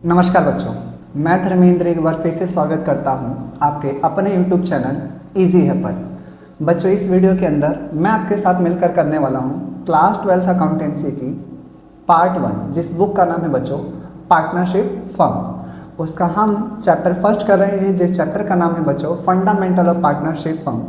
नमस्कार बच्चों, मैं धर्मेंद्र एक बार फिर से स्वागत करता हूं आपके अपने YouTube चैनल इजी है पर। बच्चों, इस वीडियो के अंदर मैं आपके साथ मिलकर करने वाला हूं क्लास 12 अकाउंटेंसी की पार्ट 1, जिस बुक का नाम है बच्चों पार्टनरशिप फर्म। उसका हम चैप्टर फर्स्ट कर रहे हैं, जिस चैप्टर का नाम है बच्चों फंडामेंटल ऑफ पार्टनरशिप फर्म।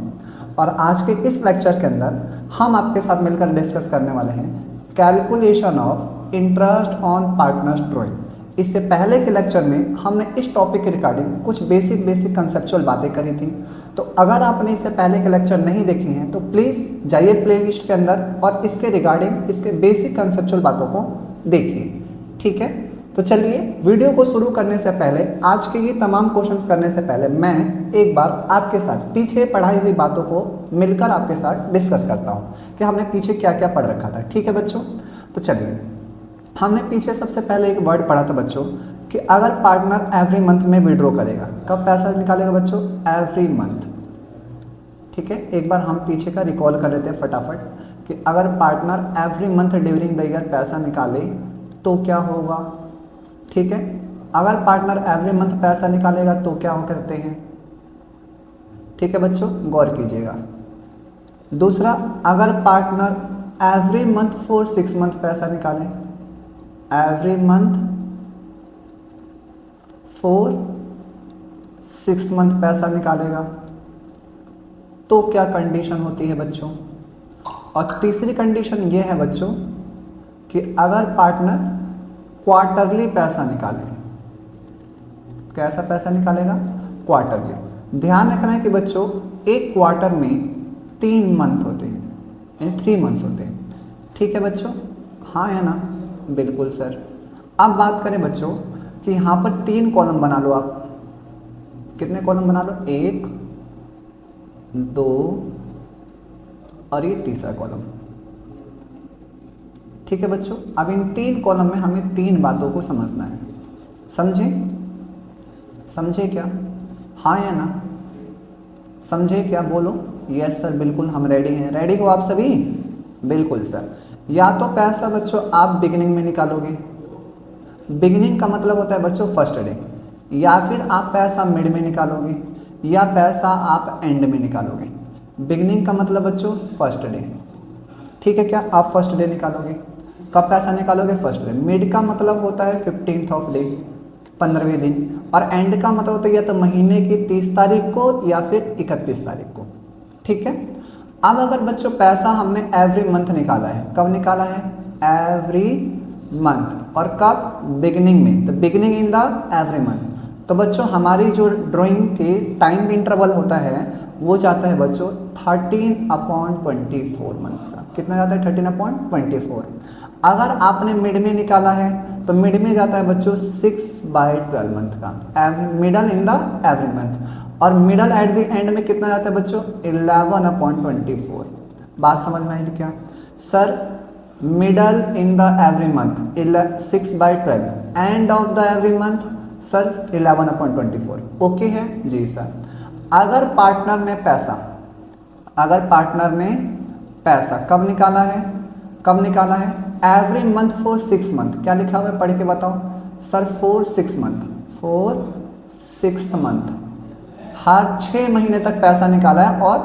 और आज के इस लेक्चर के अंदर हम आपके साथ मिलकर डिस्कस करने वाले हैं calculation of interest on partners drawing. इससे पहले के लेक्चर में हमने इस टॉपिक के रिगार्डिंग कुछ बेसिक कंसेप्चुअल बातें करी थी। तो अगर आपने इससे पहले के लेक्चर नहीं देखे हैं तो प्लीज़ जाइए प्लेलिस्ट के अंदर और इसके रिगार्डिंग इसके बेसिक कंसेप्चुअल बातों को देखिए। ठीक है, तो चलिए वीडियो को शुरू करने से पहले, आज के ये तमाम क्वेश्चंस करने से पहले मैं एक बार आपके साथ पीछे पढ़ाई हुई बातों को मिलकर आपके साथ डिस्कस करता हूँ कि हमने पीछे क्या क्या पढ़ रखा था। ठीक है बच्चों, तो चलिए, हमने पीछे सबसे पहले एक वर्ड पढ़ा था बच्चों कि अगर पार्टनर एवरी मंथ में विड्रॉ करेगा, कब पैसा निकालेगा बच्चों? Every month. ठीक है, एक बार हम पीछे का रिकॉल कर लेते हैं फटाफट कि अगर partner every month during the year पैसा निकाले तो क्या होगा। ठीक है, अगर पार्टनर एवरी मंथ पैसा निकालेगा तो क्या हम करते हैं। ठीक है बच्चों, गौर कीजिएगा। दूसरा, अगर partner every month for 6 month पैसा निकाले, एवरी मंथ फॉर 6 मंथ पैसा निकालेगा तो क्या कंडीशन होती है बच्चों। और तीसरी कंडीशन ये है बच्चों कि अगर पार्टनर क्वार्टरली पैसा निकाले, कैसा पैसा निकालेगा? क्वार्टरली। ध्यान रखना है कि बच्चों एक क्वार्टर में 3 मंथ होते हैं, यानी 3 मंथ्स होते हैं। ठीक है बच्चों, हाँ है ना? बिल्कुल सर। अब बात करें बच्चों कि यहाँ पर 3 कॉलम बना लो आप। कितने कॉलम बना लो? 1, 2 और ये तीसरा कॉलम। ठीक है बच्चों, अब इन 3 कॉलम में हमें 3 बातों को समझना है। समझे? समझे क्या? हाँ या ना? समझे क्या? बोलो यस सर, बिल्कुल हम रेडी हैं। रेडी हो आप सभी? बिल्कुल सर। या तो पैसा बच्चों आप बिगिनिंग में निकालोगे, बिगिनिंग का मतलब होता है बच्चों फर्स्ट डे, या फिर आप पैसा मिड में निकालोगे, या पैसा आप एंड में निकालोगे। बिगिनिंग का मतलब बच्चों फर्स्ट डे। ठीक है क्या? आप फर्स्ट डे निकालोगे। कब पैसा निकालोगे? First day. मिड का मतलब होता है 15th ऑफ डे, 15वें दिन। और एंड का मतलब होता है या तो महीने की 30 तारीख को या फिर 31 तारीख को। ठीक है, अब अगर बच्चों पैसा हमने एवरी मंथ निकाला है, कब निकाला है? Every month. और कब? बिगिनिंग में। तो beginning in the every month. तो बच्चों हमारी जो ड्राइंग के टाइम इंटरवल होता है वो जाता है बच्चों 13/24 मंथ्स का। कितना जाता है? 13/24। अगर आपने मिड में निकाला है तो मिड में जाता है बच्चों 6/12 मंथ का, middle in the every month. और मिडल एट द एंड में कितना जाता है बच्चों? 11/24। बात समझ में आई क्या? Sir middle in the every month 6/12, end of the every month sir 11/24। Okay है जी सर। अगर पार्टनर ने पैसा कब निकाला है? कब निकाला है? Every month for 6 month. क्या लिखा हुआ है? पढ़ के बताओ sir. For 6 month, for 6th month, हर 6 महीने तक पैसा निकाला है और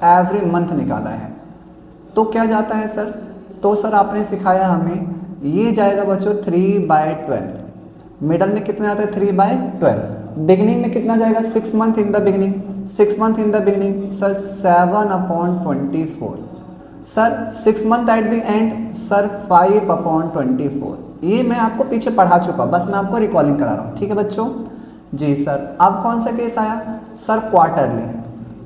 एवरी मंथ निकाला है तो क्या जाता है सर? तो सर आपने सिखाया हमें, ये जाएगा बच्चों 3/12। मिडल में कितना जाता है? 3/12। बिगिनिंग में कितना जाएगा? 6 month in the beginning, 6 month in the beginning sir 7/24। Sir 6 month at the end sir 5/24। ये मैं आपको पीछे पढ़ा चुका, बस मैं आपको रिकॉलिंग करा रहा हूँ। ठीक है बच्चों जी सर। अब कौन सा केस आया sir?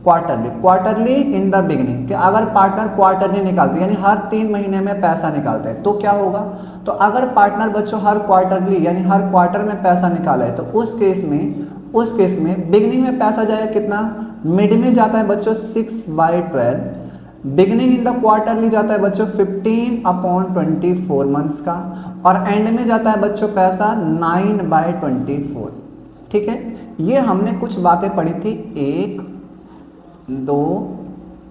Quarterly in the beginning, कि अगर पार्टनर क्वार्टरली निकालते यानी हर 3 महीने में पैसा निकालते हैं तो क्या होगा। तो अगर पार्टनर बच्चों हर क्वार्टरली यानी हर क्वार्टर में पैसा निकाला है तो उस केस में बिगिनिंग में पैसा जाएगा कितना? मिड में जाता है बच्चों 6/12, बिगिनिंग इन द क्वार्टरली जाता है बच्चों 15/24 मंथ्स का, और एंड में जाता है बच्चों पैसा 9/24। ठीक है, ये हमने कुछ बातें पढ़ी थी, 1, 2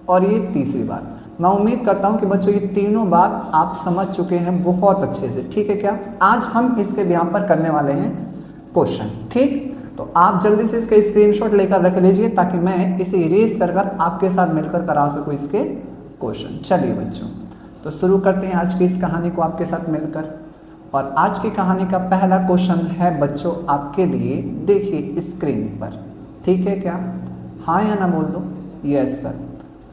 और ये तीसरी बात। मैं उम्मीद करता हूँ कि बच्चों ये तीनों बात आप समझ चुके हैं बहुत अच्छे से। ठीक है क्या? आज हम इसके यहाँ पर करने वाले हैं क्वेश्चन। ठीक, तो आप जल्दी से इसका स्क्रीनशॉट लेकर रख लीजिए ताकि मैं इसे इरेज कर आपके साथ मिलकर करा सकूँ इसके क्वेश्चन। चलिए बच्चों, तो शुरू करते हैं आज की इस कहानी को आपके साथ मिलकर। और आज की कहानी का पहला क्वेश्चन है बच्चों आपके लिए, देखिए स्क्रीन पर। ठीक है क्या, हाँ या ना बोल दो, यस सर।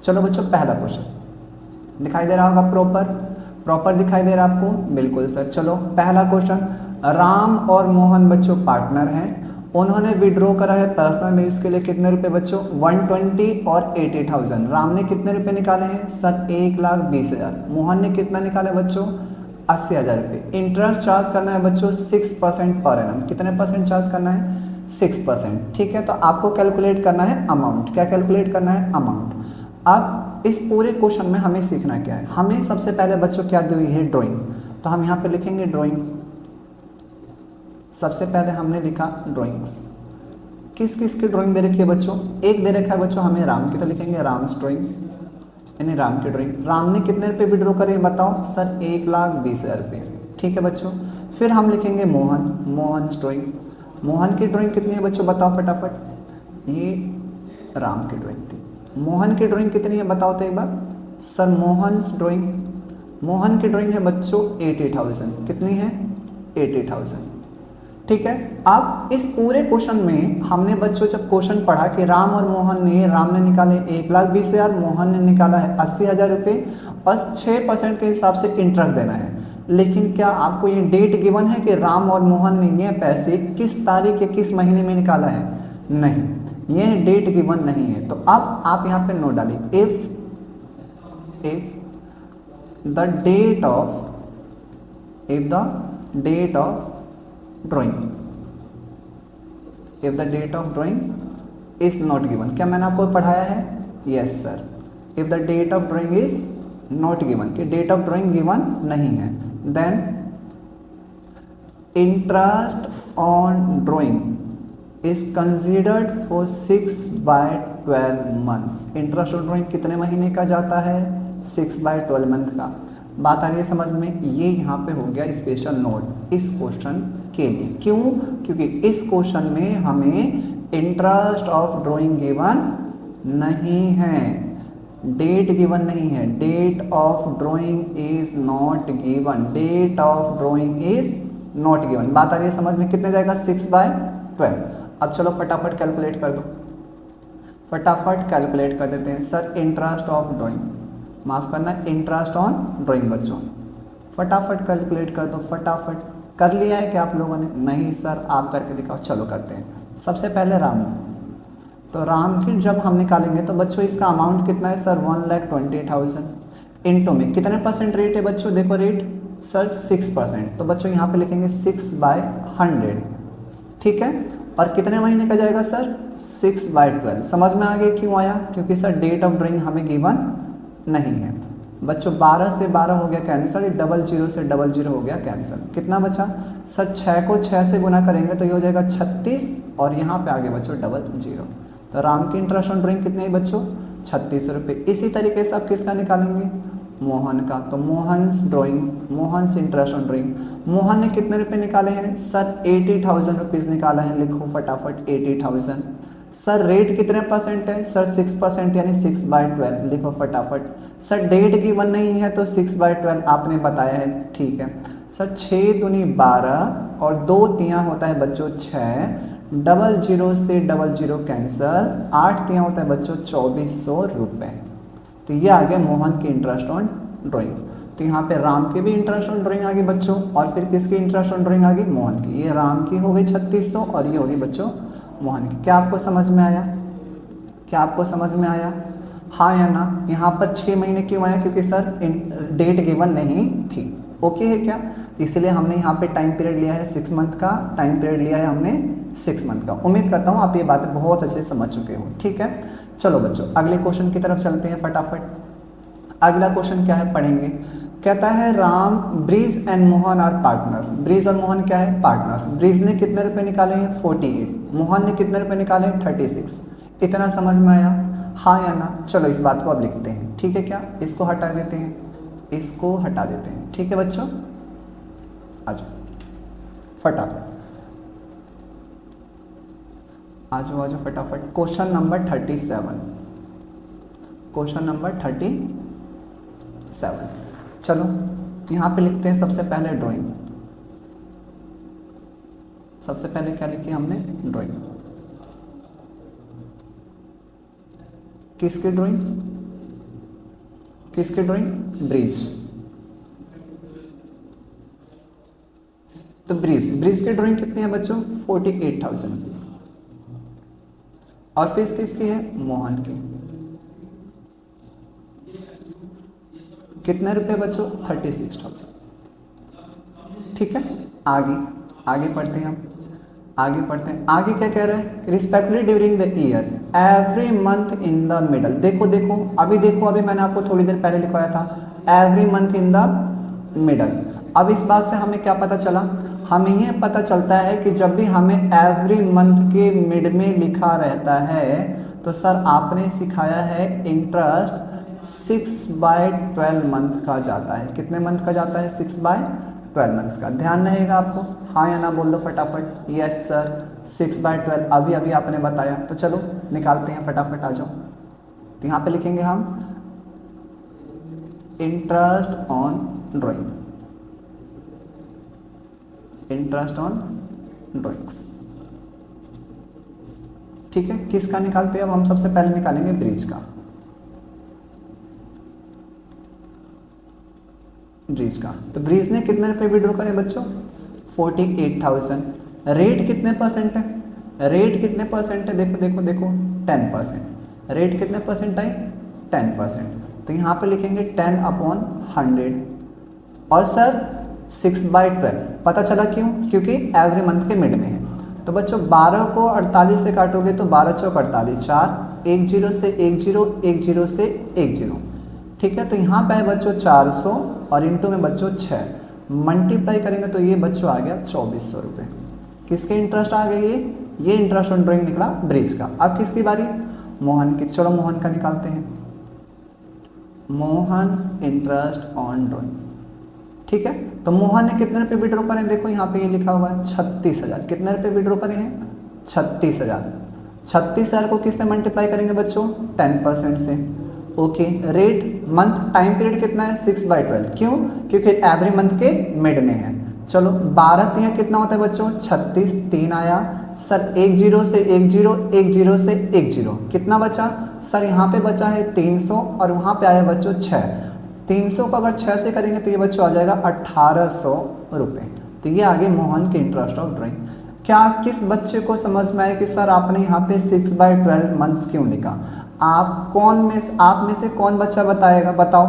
चलो बच्चों, पहला क्वेश्चन दिखाई दे रहा होगा, प्रॉपर दिखाई दे रहा आपको? बिल्कुल सर। चलो पहला क्वेश्चन, राम और मोहन बच्चों पार्टनर हैं, उन्होंने विड्रॉ करा है पर्सनल यूज के लिए कितने रुपए बच्चों? 120 और 80,000। राम ने कितने रुपए निकाले हैं सर? 1,20,000। मोहन ने कितना निकाले बच्चों? 80,000 रुपये। इंटरेस्ट चार्ज करना है बच्चों 6% पर एनम। कितने परसेंट चार्ज करना है? 6%। ठीक है, तो आपको कैलकुलेट करना है अमाउंट। क्या कैलकुलेट करना है? अमाउंट। अब इस पूरे क्वेश्चन में हमें सीखना क्या है? हमें सबसे पहले बच्चों क्या दी हुई है? ड्राइंग। तो हम यहाँ पे लिखेंगे ड्राइंग। सबसे पहले हमने लिखा ड्राइंग्स। किस किस की ड्राइंग दे रखी है बच्चों? एक दे रखा है बच्चों हमें राम की, तो लिखेंगे राम्स ड्राइंग, यानी राम की ड्राइंग। राम ने कितने रुपए विड्रॉ करे बताओ सर? 1,20,000 रुपये। ठीक है बच्चों, फिर हम लिखेंगे मोहन ड्राइंग। मोहन की ड्राइंग कितनी है बच्चों बताओ फटाफट? ये राम की ड्राइंग थी। मोहन की ड्राइंग कितनी है बताओ तो एक बार सर? मोहन की ड्राइंग है बच्चों 80,000। कितनी है? 80,000। ठीक है, अब इस पूरे क्वेश्चन में हमने बच्चों जब क्वेश्चन पढ़ा कि राम ने निकाले 1,20,000, मोहन ने निकाला है 80,000 रुपये और 6% के हिसाब से इंटरेस्ट देना है। लेकिन क्या आपको ये डेट गिवन है कि राम और मोहन ने ये पैसे किस तारीख या किस महीने में निकाला है? नहीं, ये डेट गिवन नहीं है। तो अब आप यहाँ पे नोट डालिए, if the date of drawing is not given. क्या मैंने आपको पढ़ाया है? Yes sir. If the date of drawing is not given, कि डेट ऑफ ड्राइंग गिवन नहीं है, then interest on drawing is considered for 6/12 months. Interest on drawing कितने महीने का जाता है? 6/12 मंथ का। बात आ रही है समझ में? ये यहाँ पे हो गया स्पेशल नोट इस क्वेश्चन के लिए। क्यों? क्योंकि इस क्वेश्चन में हमें इंटरेस्ट ऑफ ड्राइंग गिवन नहीं है, डेट गिवन नहीं है। Date of drawing is not given, बात आ रही है समझ में? कितने जाएगा? 6/12। अब चलो फटाफट कैलकुलेट कर दो, फटाफट कैलकुलेट कर देते हैं सर। इंटरेस्ट ऑफ ड्राइंग, माफ करना, इंटरेस्ट ऑन ड्राइंग बच्चों, फटाफट कैलकुलेट कर दो। फटाफट कर लिया है क्या आप लोगों ने? नहीं सर, आप करके दिखाओ। चलो करते हैं। सबसे पहले राम, तो राम की जब हम निकालेंगे तो बच्चों इसका अमाउंट कितना है सर? 1,20,000 इंटू में कितने परसेंट रेट है बच्चों? देखो रेट सर 6%। तो बच्चों यहाँ पे लिखेंगे 6/100। ठीक है, और कितने महीने का जाएगा सर? 6/12। समझ में आ गया क्यों आया? क्योंकि सर डेट ऑफ ड्राइंग हमें गिवन नहीं है बच्चों। 12 से 12 हो गया कैंसिल, 00 से 00 हो गया कैंसिल। कितना बचा सर? 6 को 6 से गुना करेंगे तो ये हो जाएगा 36, और यहाँ पे आगे बच्चों 00। तो राम की इंटरेस्ट ऑन ड्राइंग कितनी है बच्चों? 36 रुपये। इसी तरीके से आप किसका निकालेंगे? मोहन का। तो Mohan's interest on drawing, Mohan ने कितने रुपये निकाले हैं सर? 80,000 रुपीज़ निकाला है। लिखो फटाफट 80,000। सर रेट कितने परसेंट है सर? 6%, यानी 6/12। लिखो फटाफट। सर डेट गिवन नहीं है तो 6/12 आपने बताया है, ठीक है सर। 6 दूनी 12 और 2 तियाँ होता है बच्चों 6, 00 से 00 कैंसल, 8 तियाँ होता है बच्चों 2,400 रुपये। तो ये आ गया मोहन की इंटरेस्ट ऑन ड्राइंग। तो यहाँ पे राम की भी इंटरेस्ट ऑन ड्राइंग आ गई बच्चों, और फिर किसकी इंटरेस्ट ऑन ड्राइंग आ गई? मोहन की। ये राम की हो गई 3600 और ये होगी बच्चों मोहन की। क्या आपको समझ में आया? क्या आपको समझ में आया? हाँ या ना? यहाँ पर 6 महीने क्यों आया? क्योंकि सर डेट गिवन नहीं थी। ओके है क्या? तो इसलिए हमने यहाँ पे टाइम पीरियड लिया है 6 मंथ का, टाइम पीरियड लिया है हमने 6 मंथ का। उम्मीद करता हूँ आप ये बातें बहुत अच्छे से समझ चुके हो। ठीक है, चलो बच्चों अगले क्वेश्चन की तरफ चलते हैं फटाफट। अगला क्वेश्चन क्या है पढ़ेंगे। कहता है Ram, Brij and Mohan are partners. Brij और मोहन क्या है? पार्टनर्स। ब्रिज ने कितने रुपए निकाले हैं? 48। मोहन ने कितने रुपए निकाले हैं? 36। इतना समझ में आया? हाँ या ना? चलो इस बात को अब लिखते हैं, ठीक है क्या? इसको हटा देते हैं, इसको हटा देते हैं। ठीक है बच्चों, आ जाओ फटाफट। आ जाओ फटाफट। Question number 37, question number 37। चलो यहाँ पे लिखते हैं सबसे पहले ड्राइंग। सबसे पहले क्या लिखी हमने? ड्राइंग। किसकी ड्राइंग? किसकी ड्राइंग? ब्रिज। तो ब्रिज की ड्राइंग कितनी है बच्चों? 48,000 रुपीज। और फीस किसकी है? मोहन की। कितने रुपए बच्चों? 36,000। ठीक है, आगे पढ़ते हैं हम। आगे आगे क्या कह रहा है? Respectively during the year every month in the middle. देखो अभी मैंने आपको थोड़ी देर पहले लिखवाया था every month in the middle. अब इस बात से हमें क्या पता चला? हमें ये पता चलता है कि जब भी हमें एवरी मंथ के मिड में लिखा रहता है तो सर आपने सिखाया है इंटरेस्ट 6/12 मंथ का जाता है। कितने मंथ का जाता है? 6/12 मंथ्स का। ध्यान रहेगा आपको? हाँ या ना बोल दो फटाफट। यस सर, 6/12 अभी आपने बताया। तो चलो निकालते हैं फटाफट, आ जाओ। तो यहाँ पे लिखेंगे हम interest on drawing, interest on drawings. ठीक है, किसका निकालते हैं अब हम? सबसे पहले निकालेंगे ब्रिज का। तो ब्रिज ने कितने रुपए विड्रॉ करे बच्चों? 48,000। रेट कितने परसेंट है? रेट कितने परसेंट है? देखो 10%। रेट कितने परसेंट आई? 10%। तो यहाँ पे लिखेंगे 10/100। और सर 6/12 पता चला क्यों? क्योंकि एवरी मंथ के मिड में है। तो बच्चों 12 को 48 से काटोगे तो 12 चौक 48, 4 1 0 से 1 0 1 0 से 1 0। ठीक है, तो यहाँ पे है बच्चों 400 और इंटू में बच्चों 6 मल्टीप्लाई करेंगे तो ये बच्चों आ गया 2400 रुपये। किसके इंटरेस्ट आ गए? ये इंटरेस्ट ऑन ड्राइंग निकला ब्रिज का। अब किसकी बारी? मोहन की। चलो मोहन का निकालते हैं। Mohan's interest on drawing. ठीक है, तो मोहन ने कितने रुपए विड्रॉ करे? देखो यहाँ पे ये लिखा हुआ है 36,000। कितने रुपए विड्रॉ करे हैं? 36,000। 36,000 को किससे मल्टीप्लाई करेंगे बच्चों? 10% से। Okay, rate month time period कितना है? 6/12। क्यों? क्योंकि एवरी मंथ के मिड में है। चलो 12 तिया कितना होता है बच्चों? 36। 3 आया सर 1 0 से 1 0 1 0 से 1 0। कितना बचा सर? यहाँ पे बचा है 300 और वहाँ पे आया बच्चों 6। 300 को अगर 6 से करेंगे तो ये बच्चों आ जाएगा 1800 रुपये। तो ये आगे मोहन के इंटरेस्ट ऑफ ड्राइंग। क्या किस बच्चे को समझ में आया कि सर आपने यहाँ पे 6/12 मंथ्स क्यों लिखा? आप में से कौन बच्चा बताएगा? बताओ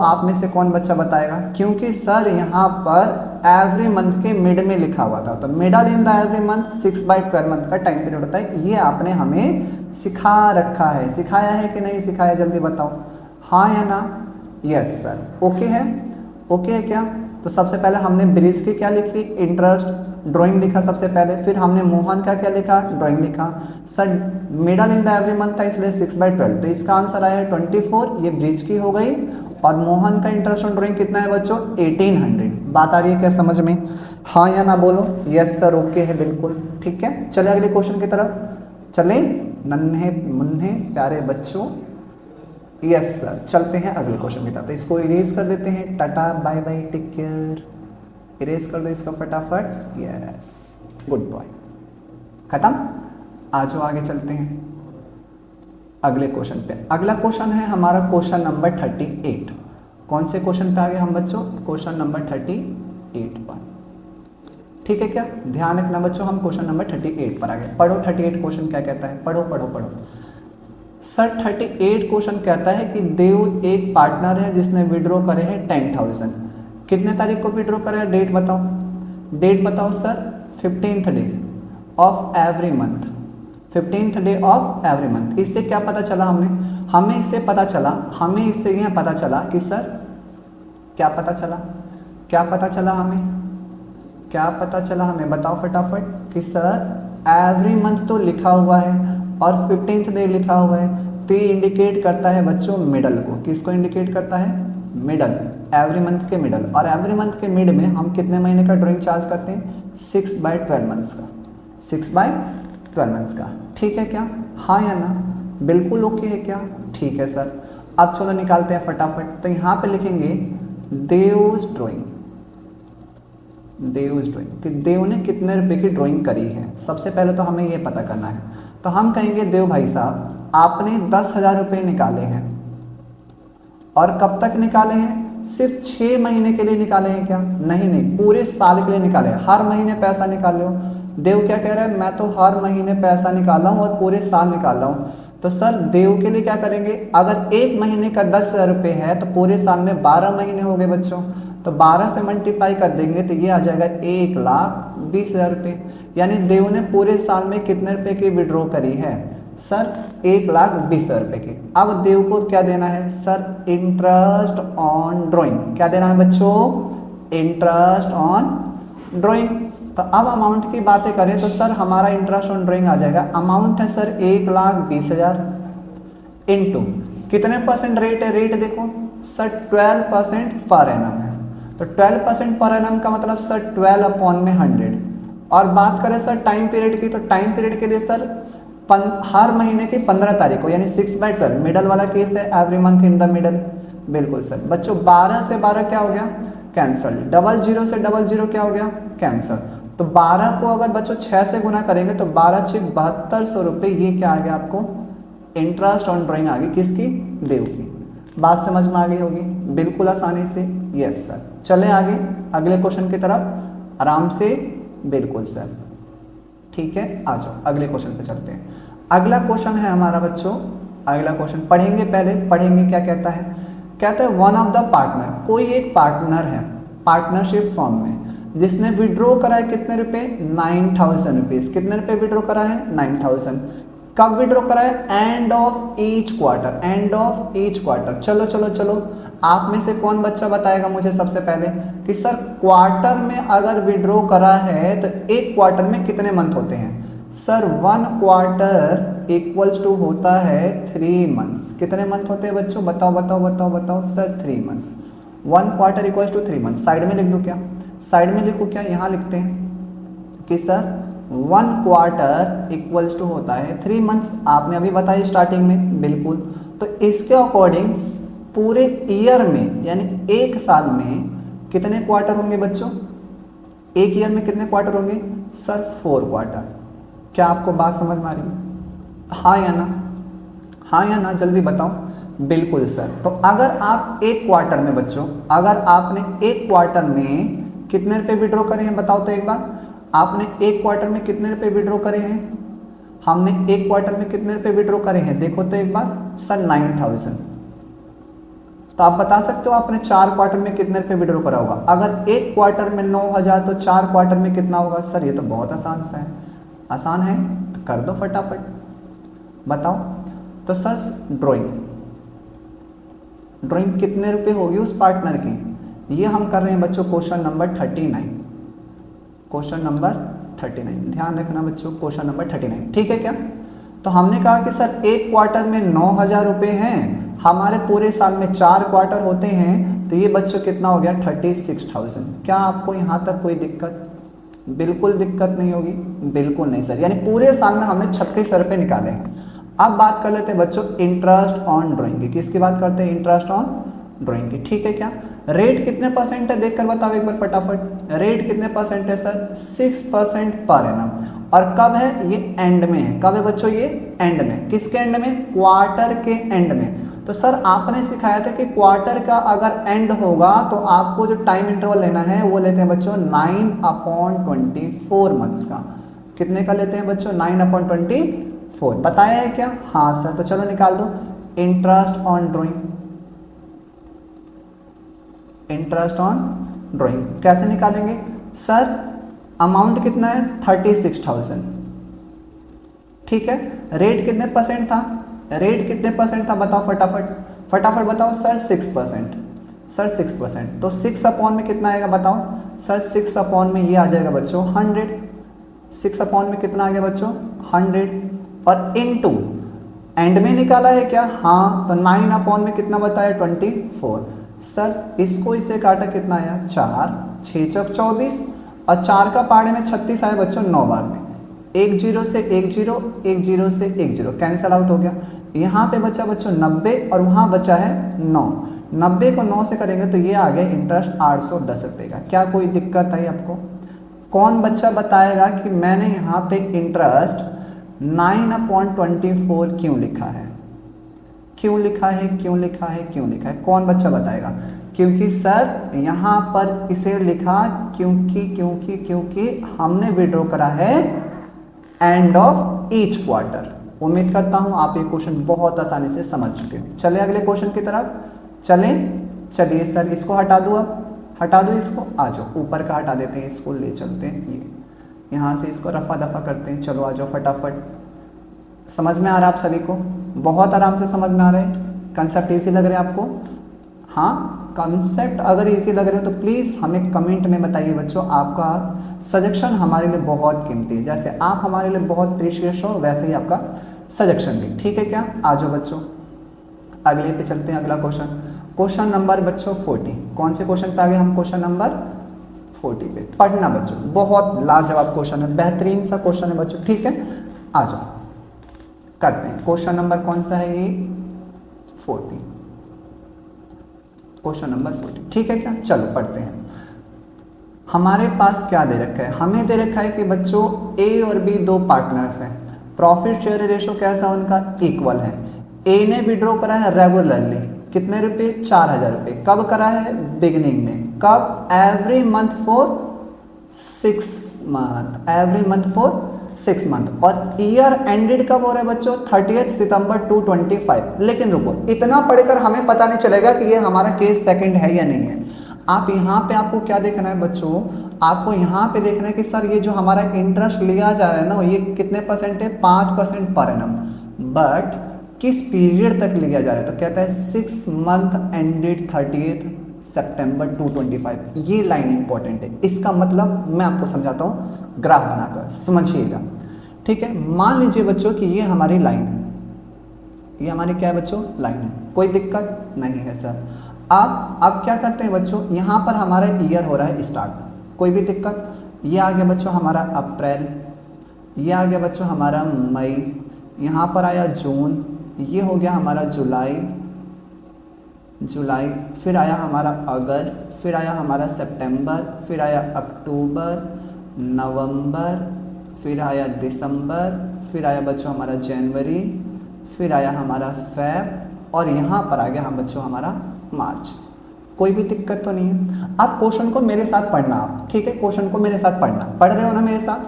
आप में से कौन बच्चा बताएगा? क्योंकि सर यहाँ पर एवरी मंथ के मिड में लिखा हुआ था। तो middle in the every month 6/12 month का टाइम पीरियड होता है। ये आपने हमें सिखा रखा है। सिखाया है कि नहीं सिखाया? जल्दी बताओ, हाँ या ना? Yes sir. ओके है? ओके है क्या? तो सबसे पहले हमने ब्रिज की क्या लिखी? इंटरेस्ट ड्राइंग लिखा सबसे पहले। फिर हमने मोहन का क्या लिखा? ड्राइंग लिखा। Sir middle in the every month था इसलिए 6/12। तो इसका आंसर आया 24। ये ब्रिज की हो गई। और मोहन का इंटरेस्ट ऑन ड्राइंग कितना है बच्चों? 1800। बात आ रही है क्या समझ में? हाँ या ना बोलो। यस सर, ओके है बिल्कुल। ठीक है, चले अगले क्वेश्चन की तरफ। चले नन्हे मुन्ने प्यारे बच्चों। यस सर, चलते हैं अगले क्वेश्चन की तरफ। तो इसको इरेज कर देते हैं। Tata bye bye, take care. Erase कर दो इसको फटाफट। Yes, good boy. खत्म। आ जाओ आगे चलते हैं अगले क्वेश्चन पे। अगला क्वेश्चन है हमारा क्वेश्चन नंबर 38। कौन से क्वेश्चन पे आ गए हम बच्चों? क्वेश्चन नंबर 38 पर। ठीक है क्या? ध्यान रखना बच्चों, हम क्वेश्चन नंबर 38 पर आ गए। पढ़ो 38 क्वेश्चन क्या कहता है। पढ़ो। सर 38 क्वेश्चन कहता है कि देव एक पार्टनर है जिसने विड्रॉ करे हैं 10,000। कितने तारीख को विड्रॉ करा है? डेट बताओ sir. 15th day of every month. 15th day of every month. इससे क्या पता चला हमें इससे यह पता चला कि सर क्या पता चला हमें बताओ फटाफट कि सर एवरी मंथ तो लिखा हुआ है और 15th डे लिखा हुआ है। तो ये इंडिकेट करता है बच्चों मिडल को। किसको इंडिकेट करता है? मिडल, एवरी मंथ के मिडल। और एवरी मंथ के मिड में हम कितने महीने का ड्राइंग चार्ज करते हैं? 6/12 मंथ्स का। 12 मंथ्स का। ठीक है क्या, हाँ या ना, बिल्कुल ओके है क्या, ठीक है सर। अब चलो निकालते हैं फटाफट। तो यहाँ पे लिखेंगे देव्स ड्राइंग, देव्स ड्राइंग कि देव ने कितने रुपए की ड्राइंग करी है। सबसे पहले तो हमें ये पता करना है। तो हम कहेंगे देव भाई साहब आपने 10,000 रुपये निकाले हैं, और कब तक निकाले हैं, सिर्फ 6 महीने के लिए निकाले हैं क्या, नहीं नहीं, पूरे साल के लिए निकाले हैं। हर महीने पैसा निकाले हो। देव क्या कह रहा है, मैं तो हर महीने पैसा निकाला हूँ और पूरे साल निकाला हूँ। तो सर देव के लिए क्या करेंगे, अगर एक महीने का 10,000 रुपये है तो पूरे साल में 12 महीने हो गए बच्चों। तो 12 से मल्टीप्लाई कर देंगे तो ये आ जाएगा 1,20,000 रुपये। यानी देव ने पूरे साल में कितने रुपए की विड्रॉ करी है सर, 1,20,000 रुपये की। अब देव को क्या देना है सर, इंटरेस्ट ऑन ड्राइंग। क्या देना है बच्चों, इंटरेस्ट ऑन ड्राइंग। तो अब अमाउंट की बातें करें तो सर हमारा इंटरेस्ट ऑन ड्राइंग आ जाएगा, अमाउंट है सर 1,20,000 इंटू कितने परसेंट रेट है, रेट देखो सर 12% पर एनम है। तो 12% पर एनम का मतलब सर 12/100। और बात करें सर टाइम पीरियड की, तो टाइम पीरियड के लिए सर हर महीने की 15 तारीख को, यानी 6/12 मिडल वाला केस है, every month in the middle. बिल्कुल सर। बच्चों 12 से 12 क्या हो गया, कैंसल। 00 से 00 क्या हो गया, कैंसल। तो 12 को अगर बच्चों 6 से गुना करेंगे तो 12 6 7200 रुपये, ये क्या आ गया आपको, इंटरेस्ट ऑन ड्राइंग आ गई, किसकी, देव की। बात समझ में आ गई होगी बिल्कुल आसानी से। Yes sir. चले आगे अगले क्वेश्चन की तरफ आराम से। बिल्कुल सर, ठीक है, आ जाओ अगले क्वेश्चन पे चलते हैं। अगला क्वेश्चन है हमारा बच्चों, अगला क्वेश्चन पढ़ेंगे, पहले पढ़ेंगे क्या कहता है। कहता है वन ऑफ द पार्टनर, कोई एक पार्टनर है पार्टनरशिप फॉर्म में जिसने विड्रॉ करा है कितने रुपए, 9,000 रुपीज। कितने रुपए विड्रॉ करा है, 9,000। कब विड्रॉ करा है, end of each quarter, end of each quarter. चलो चलो चलो, आप में से कौन बच्चा बताएगा मुझे सबसे पहले कि सर क्वार्टर में अगर विड्रॉ करा है तो एक क्वार्टर में कितने मंथ होते हैं। सर 1 क्वार्टर इक्वल्स टू होता है 3 मंथ्स। कितने मंथ होते हैं बच्चों, बताओ बताओ बताओ बताओ sir, 3 months. 1 quarter equals to 3 months. Side में लिख दूँ क्या, साइड में लिखूँ क्या, यहाँ लिखते हैं कि सर 1 क्वार्टर इक्वल्स टू होता है 3 मंथ्स। आपने अभी बताया स्टार्टिंग में, बिल्कुल। तो इसके अकॉर्डिंग पूरे ईयर में यानी एक साल में कितने क्वार्टर होंगे बच्चों, एक ईयर में कितने क्वार्टर होंगे सर, 4 क्वार्टर। क्या आपको बात समझ में आ रही है, हाँ या ना, हाँ या ना, जल्दी बताओ। बिल्कुल सर। तो अगर आप एक क्वार्टर में बच्चों, अगर आपने एक क्वार्टर में कितने रुपए विड्रॉ करे हैं, बताओ तो एक बार। आपने एक क्वार्टर में कितने रुपए विड्रॉ करे हैं, हमने एक क्वार्टर में कितने रुपए विड्रॉ करे हैं, देखो तो एक बार सर, 9,000। तो आप बता सकते हो आपने 4 क्वार्टर में कितने रुपए विड्रॉ करा होगा। अगर एक क्वार्टर में 9,000 तो 4 क्वार्टर में कितना होगा सर, ये तो बहुत आसान सा है, आसान है, तो कर दो फटाफट, बताओ। तो सर ड्राइंग, ड्राइंग कितने रुपए होगी उस पार्टनर की, ये हम कर रहे हैं बच्चों क्वेश्चन नंबर 39। क्वेश्चन नंबर 39, ध्यान रखना बच्चों, क्वेश्चन नंबर 39, ठीक है क्या। तो हमने कहा कि सर एक क्वार्टर में 9,000 रुपये हैं, हमारे पूरे साल में 4 क्वार्टर होते हैं, तो ये बच्चों कितना हो गया, 36,000। क्या आपको यहाँ तक कोई दिक्कत, बिल्कुल दिक्कत नहीं होगी, बिल्कुल नहीं सर। यानी पूरे साल में हमने 36,000 रुपये निकाले हैं। अब बात कर लेते हैं बच्चों इंटरेस्ट ऑन ड्राइंग की। किसकी बात करते हैं, इंटरेस्ट ऑन ड्राइंग की, ठीक है क्या। रेट कितने परसेंट है, देखकर बताओ एक बार फटाफट। रेट कितने परसेंट है सर, 6% पर एनम। और कब है, ये एंड में है। कब है बच्चों, ये एंड में। किसके एंड में, क्वार्टर के एंड में। तो सर आपने सिखाया था कि क्वार्टर का अगर एंड होगा तो आपको जो टाइम इंटरवल लेना है वो लेते हैं बच्चों 9/24 मंथ्स का। कितने का लेते हैं बच्चों, 9/24। बताया है क्या, हाँ सर। तो चलो निकाल दो interest on drawing, interest on drawing कैसे निकालेंगे सर, अमाउंट कितना है 36,000, ठीक है। रेट कितने परसेंट था, रेट कितने परसेंट था बताओ फटाफट, फटाफट बताओ सर, 6%। सर 6%, तो 6 अपॉन में कितना आएगा बताओ सर, 6 अपॉन में ये आ जाएगा बच्चों 100। 6 अपॉन में कितना आ गया बच्चों, 100। और इनटू एंड में निकाला है क्या, हाँ। तो 9 अपॉन में कितना बताया, 24। सर इसको इसे काटा कितना आया, 4, 6 चौक 24, और 4 का पाड़े में 36 आया बच्चों 9 बार में। एक जीरो से एक जीरो, एक जीरो से एक जीरो कैंसल आउट हो गया। यहाँ पे बचा बच्चों 90 और वहाँ बचा है 9। 90 को 9 से करेंगे तो ये आ गया इंटरेस्ट 810 रुपये का। क्या कोई दिक्कत आई आपको? कौन बच्चा बताएगा कि मैंने यहाँ पे इंटरेस्ट 9/24 क्यों लिखा है? क्यों लिखा है, क्यों लिखा है, क्यों लिखा है? कौन बच्चा बताएगा? क्योंकि सर यहाँ पर इसे लिखा क्योंकि हमने विड्रॉ करा है एंड ऑफ ईच क्वार्टर। उम्मीद करता हूँ आप ये क्वेश्चन बहुत आसानी से समझ चुके हैं। चले अगले क्वेश्चन की तरफ चलिए सर इसको हटा दूँ, अब हटा दूँ इसको, आ जाओ ऊपर का हटा देते हैं, इसको ले चलते हैं, ये यहाँ से इसको रफा दफा करते हैं। चलो आ जाओ फटाफट। समझ में आ रहा है आप सभी को? बहुत आराम से समझ में आ रहा है? कंसेप्ट ईजी लग रहा है आपको? हाँ, कंसेप्ट अगर इजी लग रहे हो तो प्लीज़ हमें कमेंट में बताइए बच्चों। आपका सजेशन हमारे लिए बहुत कीमती है, जैसे आप हमारे लिए बहुत प्रीशियस हो वैसे ही आपका सजेशन भी, ठीक है क्या? आ जाओ बच्चों अगले पे चलते हैं। अगला क्वेश्चन नंबर बच्चों 40। कौन से क्वेश्चन पे आ गए हम? क्वेश्चन नंबर 40 पे। पढ़ना बच्चों, बहुत लाजवाब क्वेश्चन है, बेहतरीन सा क्वेश्चन है बच्चों, ठीक है? आ जाओ करते हैं। क्वेश्चन नंबर कौन सा है ये? 40। क्वेश्चन नंबर 40, ठीक है क्या? चलो पढ़ते हैं। हमारे पास क्या दे रखा है? हमें दे रखा है कि बच्चों ए और बी दो पार्टनर्स हैं, प्रॉफिट शेयर रेशो कैसा उनका? इक्वल है। ए ने विड्रॉ करा है रेगुलरली, कितने रुपए? 4000 रुपये। कब करा है? बिगिनिंग में। कब? Every month for 6 month, every month for 6 month. और ईयर एंडेड कब हो रहा है बच्चों? 30 सितंबर 2025। लेकिन रुको, इतना पढ़कर हमें पता नहीं चलेगा कि ये हमारा केस सेकंड है या नहीं है। आप यहाँ पे आपको क्या देखना है बच्चों? आपको यहाँ पे देखना है कि सर ये जो हमारा इंटरेस्ट लिया जा रहा है ना, ये कितने परसेंट है? 5% पर एनम। बट किस पीरियड तक लिया जा रहा है? तो कहता है 6 मंथ एंडेड 30 सितंबर 2025। ये लाइन इंपॉर्टेंट है। इसका मतलब मैं आपको समझाता हूँ ग्राफ बनाकर, समझिएगा, ठीक है? मान लीजिए बच्चों कि ये हमारी लाइन है, ये हमारी क्या है बच्चों? लाइन है। कोई दिक्कत नहीं है सर। अब क्या करते हैं बच्चों? यहाँ पर हमारा ईयर हो रहा है स्टार्ट, कोई भी दिक्कत? ये आ गया बच्चों हमारा अप्रैल, ये आ गया बच्चों हमारा मई, यहाँ पर आया जून, ये हो गया हमारा जुलाई, फिर आया हमारा अगस्त, फिर आया हमारा सितंबर, फिर आया अक्टूबर, नवंबर, फिर आया दिसंबर, फिर आया बच्चों हमारा जनवरी, फिर आया हमारा फेब, और यहाँ पर आ गया हम बच्चों हमारा मार्च। कोई भी दिक्कत तो नहीं है? आप क्वेश्चन को मेरे साथ पढ़ना, आप ठीक है? क्वेश्चन को मेरे साथ पढ़ना, पढ़ रहे हो ना मेरे साथ?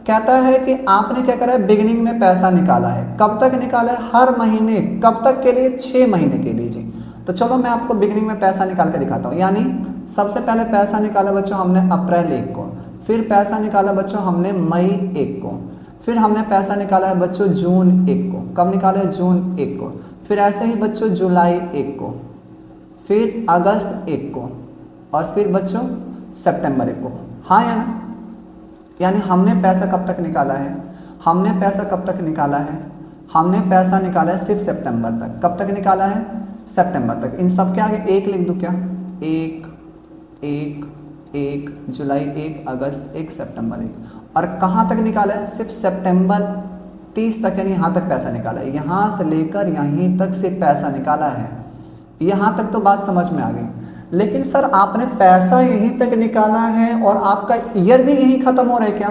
कहता है कि आपने क्या करा है? बिगिनिंग में पैसा निकाला है। कब तक निकाला है? हर महीने। कब तक के लिए? 6 महीने के लिए जी। तो चलो मैं आपको बिगिनिंग में पैसा निकाल के दिखाता हूँ। यानी सबसे पहले पैसा निकाला बच्चों हमने अप्रैल 1 को, फिर पैसा निकाला बच्चों हमने मई 1 को, फिर हमने पैसा निकाला है बच्चों जून 1 को। कब निकाला है? जून 1 को। फिर ऐसे ही बच्चों जुलाई 1 को, फिर अगस्त 1 को, और फिर बच्चों सितंबर 1 को। हाँ या ना? यानी हमने पैसा कब तक निकाला है? हमने पैसा कब तक निकाला है? हमने पैसा निकाला है सिर्फ सितंबर तक। कब तक निकाला है? सितंबर तक। इन सब के आगे 1 लिख दूँ क्या? 1 जुलाई 1 अगस्त 1 सितंबर 1। और कहाँ तक निकाला है? सिर्फ सितंबर 30 तक, यानी यहाँ तक पैसा निकाला है। यहाँ से लेकर यहीं तक सिर्फ पैसा निकाला है। यहाँ तक तो बात समझ में आ गई। लेकिन सर आपने पैसा यहीं तक निकाला है और आपका ईयर भी यहीं खत्म हो रहा है क्या?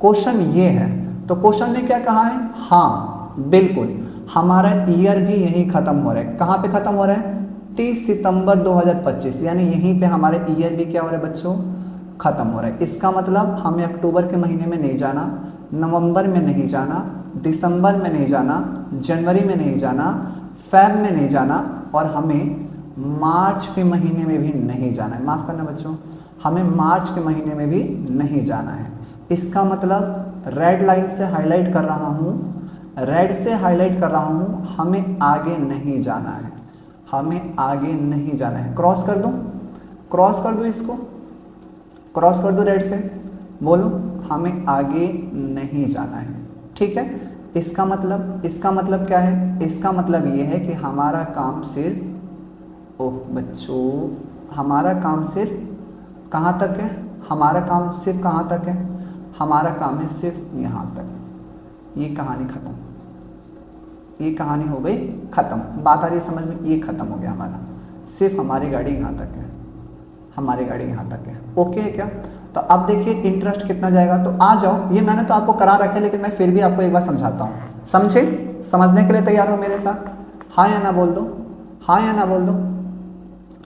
क्वेश्चन ये है। तो क्वेश्चन ने क्या कहा है? हाँ बिल्कुल, हमारा ईयर भी यहीं खत्म हो रहा है। कहाँ पे खत्म हो रहा है? 30 सितंबर 2025, यानी यहीं पे हमारे ईयर भी क्या हो रहा है बच्चों? खत्म हो रहा है। इसका मतलब हमें अक्टूबर के महीने में नहीं जाना, नवंबर में नहीं जाना, दिसंबर में नहीं जाना, जनवरी में नहीं जाना, फेब में नहीं जाना, और हमें मार्च के महीने में भी नहीं जाना है। माफ़ करना बच्चों, हमें मार्च के महीने में भी नहीं जाना है। इसका मतलब रेड लाइन से हाईलाइट कर रहा हूँ, रेड से हाईलाइट कर रहा हूँ, हमें आगे नहीं जाना है, हमें आगे नहीं जाना है। क्रॉस कर दूँ, क्रॉस कर दूँ, इसको क्रॉस कर दूँ रेड से, बोलो हमें आगे नहीं जाना है, ठीक है? इसका मतलब क्या है? इसका मतलब ये है कि हमारा काम सिर्फ, ओह बच्चों, हमारा काम सिर्फ कहाँ तक है? हमारा काम सिर्फ कहाँ तक है? हमारा काम है सिर्फ यहाँ तक, ये कहानी ख़त्म, ये कहानी हो गई ख़त्म। बात आ रही है समझ में, ये ख़त्म हो गया हमारा, सिर्फ हमारी गाड़ी यहाँ तक है, हमारी गाड़ी यहाँ तक है। ओके है क्या? तो अब देखिए इंटरेस्ट कितना जाएगा, तो आ जाओ, ये मैंने तो आपको करा रखा है लेकिन मैं फिर भी आपको एक बार समझाता हूँ, समझे? समझने के लिए तैयार हो मेरे साथ? हाँ या ना बोल दो, हाँ या ना बोल दो।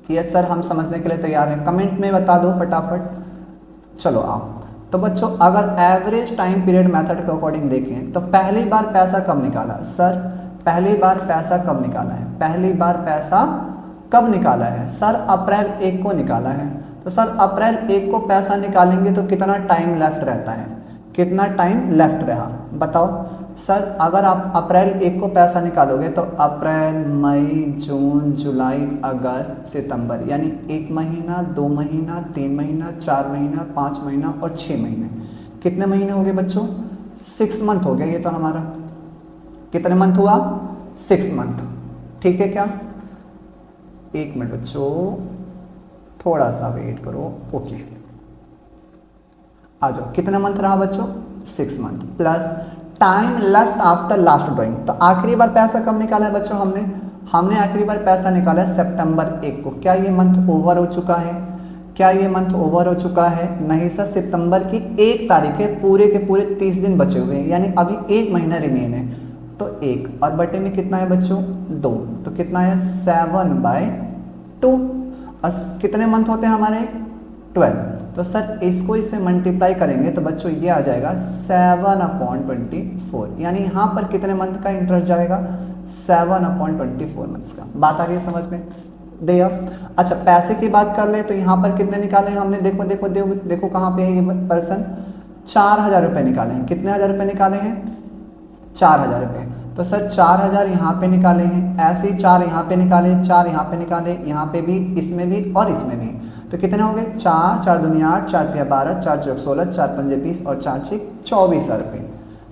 यस सर हम समझने के लिए तैयार हैं, कमेंट में बता दो फटाफट। चलो आओ। तो बच्चों अगर एवरेज टाइम पीरियड मेथड के अकॉर्डिंग देखें तो पहली बार पैसा कब निकाला सर? पहली बार पैसा कब निकाला है? पहली बार पैसा कब निकाला है सर? अप्रैल 1 को निकाला है। तो सर अप्रैल 1 को पैसा निकालेंगे तो कितना टाइम लेफ्ट रहता है? कितना टाइम लेफ्ट रहा बताओ सर? अगर आप अप्रैल 1 को पैसा निकालोगे तो अप्रैल, मई, जून, जुलाई, अगस्त, सितंबर, यानी 1 महीना, 2 महीना, 3 महीना, 4 महीना, 5 महीना और 6 महीने। कितने महीने हो गए बच्चों? 6 मंथ हो गया ये तो हमारा। कितने मंथ हुआ? 6 मंथ। ठीक है क्या? 1 मिनट बच्चों, थोड़ा सा वेट करो। ओके आ जाओ। कितने मंथ रहा बच्चों? 6 month plus time left after last drawing. तो आखिरी बार पैसा कब निकाला है बच्चों? हमने आखिरी बार पैसा निकाला है सितंबर 1 को। क्या ये मंथ ओवर हो चुका है? क्या ये मंथ ओवर हो चुका है? नहीं सर, सितंबर की 1 तारीख है, पूरे के पूरे 30 दिन बचे हुए हैं, यानी अभी 1 महीना रिमेन है। तो 1 और बटे में कितना है बच्चों? 2। तो कितना है? 7/2। और कितने मंथ होते हैं हमारे? 12। तो सर इसको इससे मल्टीप्लाई करेंगे तो बच्चों ये आ जाएगा 7/24, यानी यहाँ पर कितने मंथ का इंटरेस्ट जाएगा? 7/24 मंथ्स का। बात आ रही है समझ में? दे अब अच्छा पैसे की बात कर ले तो यहाँ पर कितने निकाले हैं हमने? देखो देखो देखो देखो कहाँ पे है ये पर्सन? 4,000 रुपये निकाले हैं। कितने हज़ार रुपये निकाले हैं? 4,000 रुपये। तो सर 4,000 यहाँ पे निकाले हैं, ऐसे ही 4 यहाँ पे निकाले, 4 यहाँ पे निकाले, यहाँ पे भी, इसमें भी और इसमें भी। तो कितने हो गए? 4, 4 दूनी 8, 4 तिया 12, 4 चौक 16, 4 पंजे 20 और 4 छः 24,000 रुपये।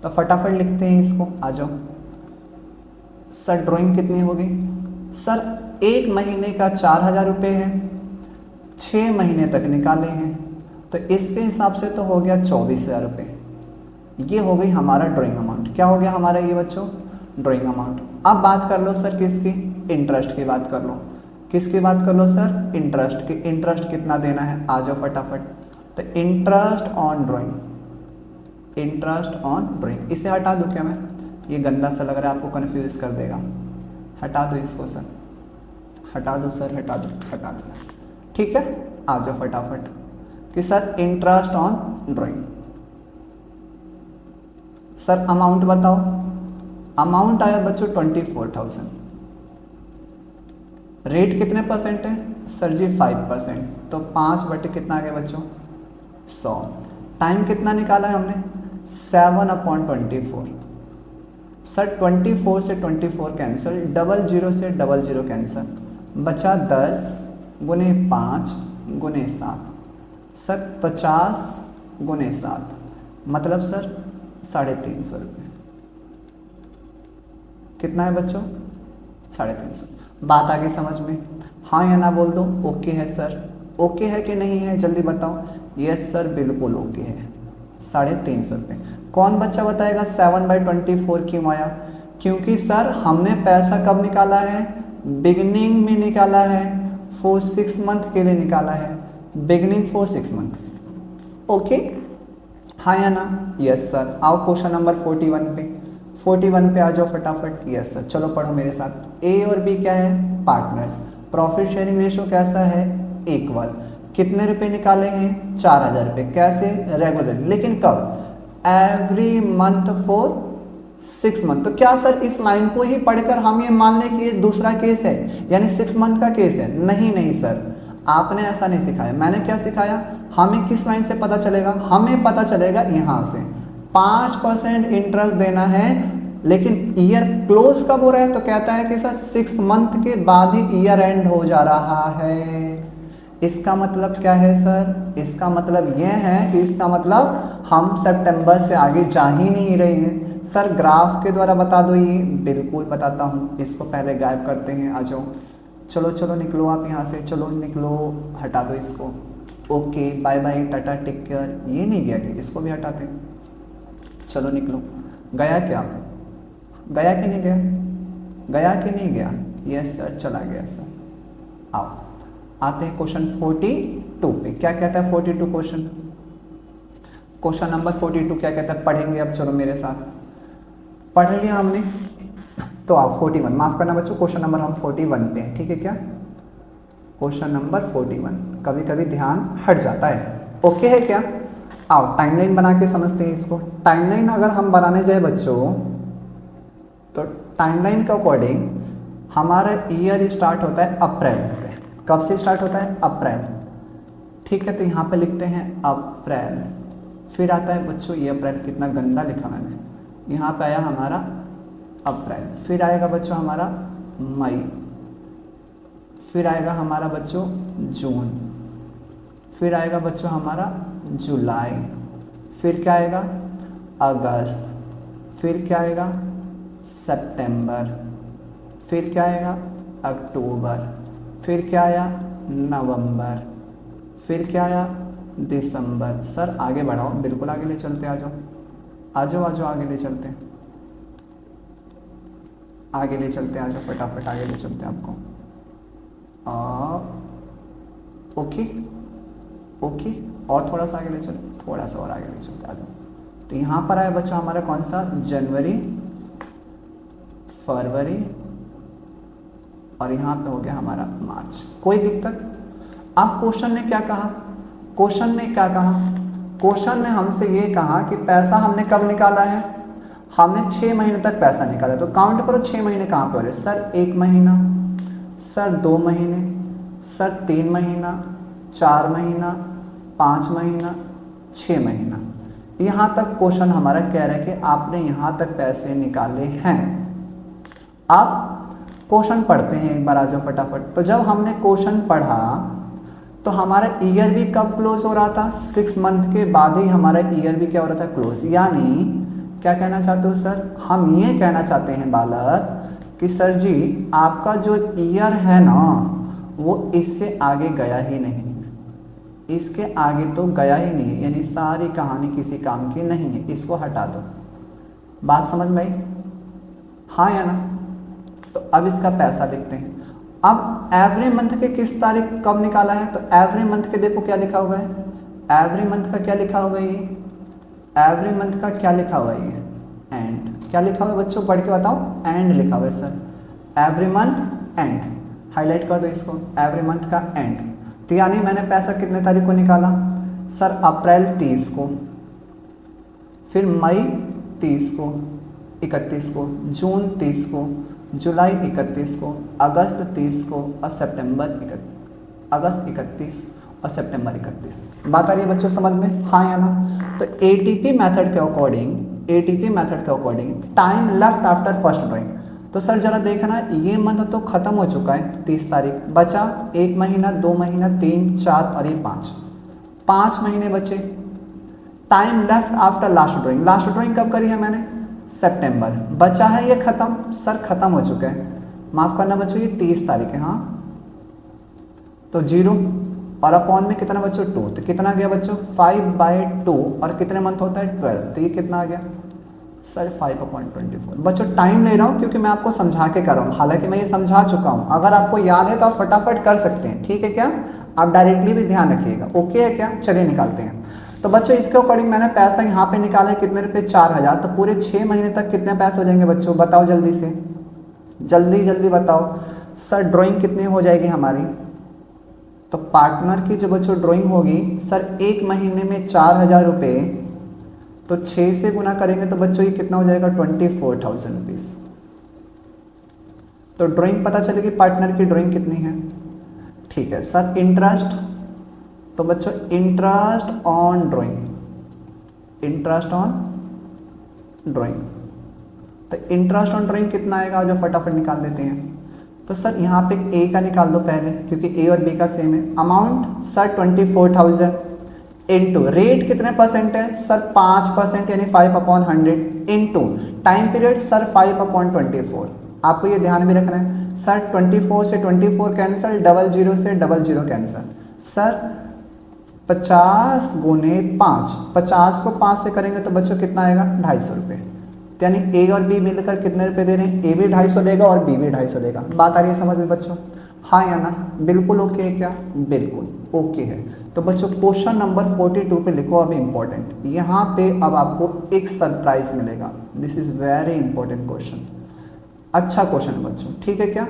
तो फटाफट लिखते हैं इसको, आ जाओ। सर ड्राइंग कितनी होगी? सर 1 महीने का 4,000 रुपये है, 6 महीने तक निकाले हैं, तो इसके हिसाब से तो हो गया 24,000 रुपये। ये हो गई हमारा ड्राइंग अमाउंट। क्या हो गया हमारा ये बच्चों? Drawing amount. अब बात कर लो सर किसकी? इंटरेस्ट की बात कर लो। किसकी बात कर लो सर? इंटरेस्ट की। इंटरेस्ट कितना देना है? आ जाओ फटाफट। तो interest on drawing, interest on drawing, इसे हटा दूँ क्या मैं? ये गंदा सा लग रहा है, आपको कन्फ्यूज कर देगा। हटा दो इसको सर, हटा दो सर, हटा दो, हटा दो। ठीक है, आ जाओ फटाफट कि sir interest on drawing. Sir amount बताओ। अमाउंट आया बच्चों 24,000। रेट कितने परसेंट है? सर जी 5%। तो 5 बटे कितना आ गया बच्चों? 100। टाइम कितना निकाला है हमने? 7/24। सर 24 से 24 कैंसिल, 00 से 00 कैंसिल, बचा 10 गुने 5 गुने 7। सर 50 गुने 7 मतलब सर 350 रुपये। कितना है बच्चों? 350। बात आ गई समझ में? हाँ या ना बोल दो। ओके है सर? ओके है कि नहीं है जल्दी बताओ। यस सर बिल्कुल ओके है। 350 रुपये। कौन बच्चा बताएगा 7/24 क्यों आया? क्योंकि सर हमने पैसा कब निकाला है? बिगिनिंग में निकाला है, फॉर 6 मंथ के लिए निकाला है, बिगिनिंग फॉर 6 मंथ। ओके हाँ या ना? Yes sir. आओ क्वेश्चन नंबर 41 पे, 41 पे आ जाओ फटाफट। यस सर, चलो पढ़ो मेरे साथ। ए और बी क्या है? पार्टनर्स। प्रॉफिट शेयरिंग रेशो कैसा है? इक्वल। कितने रुपए निकाले हैं? 4,000 रुपये। कैसे? रेगुलर। लेकिन कब? Every month for 6 month. तो क्या सर इस लाइन को ही पढ़कर हम ये मान लें कि ये दूसरा केस है, यानी 6 मंथ का केस है? नहीं नहीं सर, आपने ऐसा नहीं सिखाया। मैंने क्या सिखाया? हमें किस लाइन से पता चलेगा? हमें पता चलेगा यहाँ से 5% इंटरेस्ट देना है, लेकिन ईयर क्लोज कब हो रहा है? तो कहता है कि सर 6 मंथ के बाद ही ईयर एंड हो जा रहा है। इसका मतलब क्या है सर? इसका मतलब यह है कि इसका मतलब हम सितंबर से आगे जा ही नहीं रहे हैं। सर ग्राफ के द्वारा बता दो ये। बिल्कुल बताता हूँ, इसको पहले गायब करते हैं। आ जाओ, चलो चलो निकलो आप यहाँ से, चलो निकलो, हटा दो इसको। Okay bye bye tata take care, ये नहीं गया कि इसको भी हटाते हैं। चलो निकलो, गया क्या, गया कि नहीं गया, गया कि नहीं गया, यस सर चला गया सर। आओ आते हैं क्वेश्चन 42 पे। क्या कहता है 42 क्वेश्चन, क्वेश्चन नंबर 42 क्या कहता है, पढ़ेंगे अब। चलो मेरे साथ, पढ़ लिया हमने तो आप 41, माफ करना बच्चों, क्वेश्चन नंबर हम 41 पे हैं, ठीक है क्या, क्वेश्चन नंबर 41। कभी कभी ध्यान हट जाता है, ओके है क्या। आओ टाइमलाइन बना के समझते हैं इसको। टाइमलाइन अगर हम बनाने जाए बच्चों तो टाइमलाइन के अकॉर्डिंग हमारा ईयर स्टार्ट होता है अप्रैल से। कब से स्टार्ट होता है, अप्रैल, ठीक है। तो यहाँ पे लिखते हैं अप्रैल, फिर आता है बच्चों ये अप्रैल, कितना गंदा लिखा मैंने, यहाँ पे आया हमारा अप्रैल, फिर आएगा बच्चों हमारा मई, फिर आएगा हमारा बच्चों जून, फिर आएगा बच्चों हमारा जुलाई, फिर क्या आएगा अगस्त, फिर क्या आएगा सितंबर, फिर क्या आएगा अक्टूबर, फिर क्या आया नवंबर, फिर क्या आया दिसंबर। सर आगे बढ़ाओ, बिल्कुल आगे ले चलते, आ जाओ आ जाओ आ जाओ, आगे ले चलते हैं, आगे ले चलते हैं, आ जाओ फटाफट आगे ले चलते हैं आपको। ओके ओके, और थोड़ा सा आगे ले चलो, थोड़ा सा और आगे ले चलते, आ जाओ। तो यहाँ पर आया बच्चा हमारा कौन सा, जनवरी, फरवरी, और यहाँ पे हो गया हमारा मार्च। कोई दिक्कत। अब क्वेश्चन ने क्या कहा, क्वेश्चन ने क्या कहा, क्वेश्चन ने हमसे ये कहा कि पैसा हमने कब निकाला है, हमने 6 महीने तक पैसा निकाला। तो काउंट करो 6 महीने कहाँ पे हो रहे, सर 1 महीना, सर 2 महीने, सर 3 महीना, 4 महीना, 5 महीना, 6 महीना। यहाँ तक क्वेश्चन हमारा कह रहा है कि आपने यहाँ तक पैसे निकाले हैं। आप क्वेश्चन पढ़ते हैं एक बार, आ जाओ फटाफट। तो जब हमने क्वेश्चन पढ़ा तो हमारा ईयर भी कब क्लोज हो रहा था, 6 मंथ के बाद ही हमारा ईयर भी क्या हो रहा था, क्लोज। यानी क्या कहना चाहते हो सर, हम ये कहना चाहते हैं बालक कि सर जी आपका जो ईयर है ना वो इससे आगे गया ही नहीं, इसके आगे तो गया ही नहीं है, यानी सारी कहानी किसी काम की नहीं है, इसको हटा दो। बात समझ में आई, हाँ या ना। तो अब इसका पैसा लिखते हैं। अब एवरी मंथ के किस तारीख कब निकाला है, तो एवरी मंथ के देखो क्या लिखा हुआ है, एवरी मंथ का क्या लिखा हुआ है, ये एवरी मंथ का क्या लिखा हुआ है, ये एंड। क्या लिखा हुआ है बच्चों, पढ़ के बताओ, एंड लिखा हुआ है sir, every month and, highlight कर दो इसको, एवरी मंथ का एंड। तो यानी मैंने पैसा कितने तारीख को निकाला, सर अप्रैल 30 को, फिर मई 30 को, 31 को, जून 30 को, जुलाई 31 को, अगस्त 30 को, और अगस्त 31 और सितंबर 31। बात आ रही है बच्चों समझ में, हाँ या ना। तो एटीपी मेथड के अकॉर्डिंग, एटीपी मेथड के according time left after first drawing. तो सर जरा देखना, ये मंथ तो खत्म हो चुका है 30 तारीख, बचा 1 महीना, 2 महीना, 3, 4 और ये 5 महीने बचे। Time left after last drawing, last drawing कब करी है मैंने, सितंबर, बचा है ये खत्म, सर खत्म हो चुका है, माफ करना बच्चों ये 30 तारीख है, हाँ। तो 0 और अपॉन में कितना बच्चों 2, तो कितना गया बच्चों 5/2, और कितने मंथ होता है 12, तो ये कितना आ गया सर 5/24। बच्चों टाइम ले रहा हूँ क्योंकि मैं आपको समझा के कर रहा हूँ, हालांकि मैं ये समझा चुका हूँ, अगर आपको याद है तो आप फटाफट कर सकते हैं, ठीक है क्या। आप डायरेक्टली भी ध्यान रखिएगा, ओके है क्या। चलिए निकालते हैं। तो बच्चों इसके अकॉर्डिंग मैंने पैसा यहाँ पे निकाला है, कितने रुपए 4000। तो पूरे 6 महीने तक कितने पैसे हो जाएंगे बच्चों, बताओ जल्दी से, जल्दी जल्दी बताओ सर। ड्राइंग कितनी हो जाएगी हमारी, तो पार्टनर की जो बच्चों ड्राइंग होगी सर 1 महीने में 4000 रुपये, तो 6 से गुना करेंगे तो बच्चों ये कितना हो जाएगा 24,000 रुपीज़। तो ड्राइंग पता चलेगी पार्टनर की ड्राइंग कितनी है, ठीक है सर। इंटरेस्ट, तो बच्चों interest on drawing, interest on drawing, तो इंटरेस्ट ऑन ड्राइंग कितना आएगा, जो फटाफट निकाल देते हैं। तो सर यहाँ पे ए का निकाल दो पहले, क्योंकि ए और बी का सेम है। अमाउंट सर 24,000 इंटू रेट कितने परसेंट है सर 5%, यानी 5/100 इंटू टाइम पीरियड सर 5/24। आपको ये ध्यान भी रखना है सर। 24 से 24 कैंसिल, 00 से 00 कैंसिल। सर 50 गुने 5, 50 को 5 से करेंगे तो बच्चों कितना आएगा 250 रुपये। यानी ए और बी मिलकर कितने रुपए दे रहे हैं, ए भी 250 देगा और बी भी 250 देगा। बात आ रही है समझ में बच्चों, हाँ या ना? बिल्कुल ओके है क्या? बिल्कुल ओके है। तो बच्चों क्वेश्चन नंबर 42 पे लिखो अभी इंपॉर्टेंट, यहाँ पे अब आपको एक सरप्राइज मिलेगा। This is very important question, अच्छा क्वेश्चन है बच्चों, ठीक है क्या?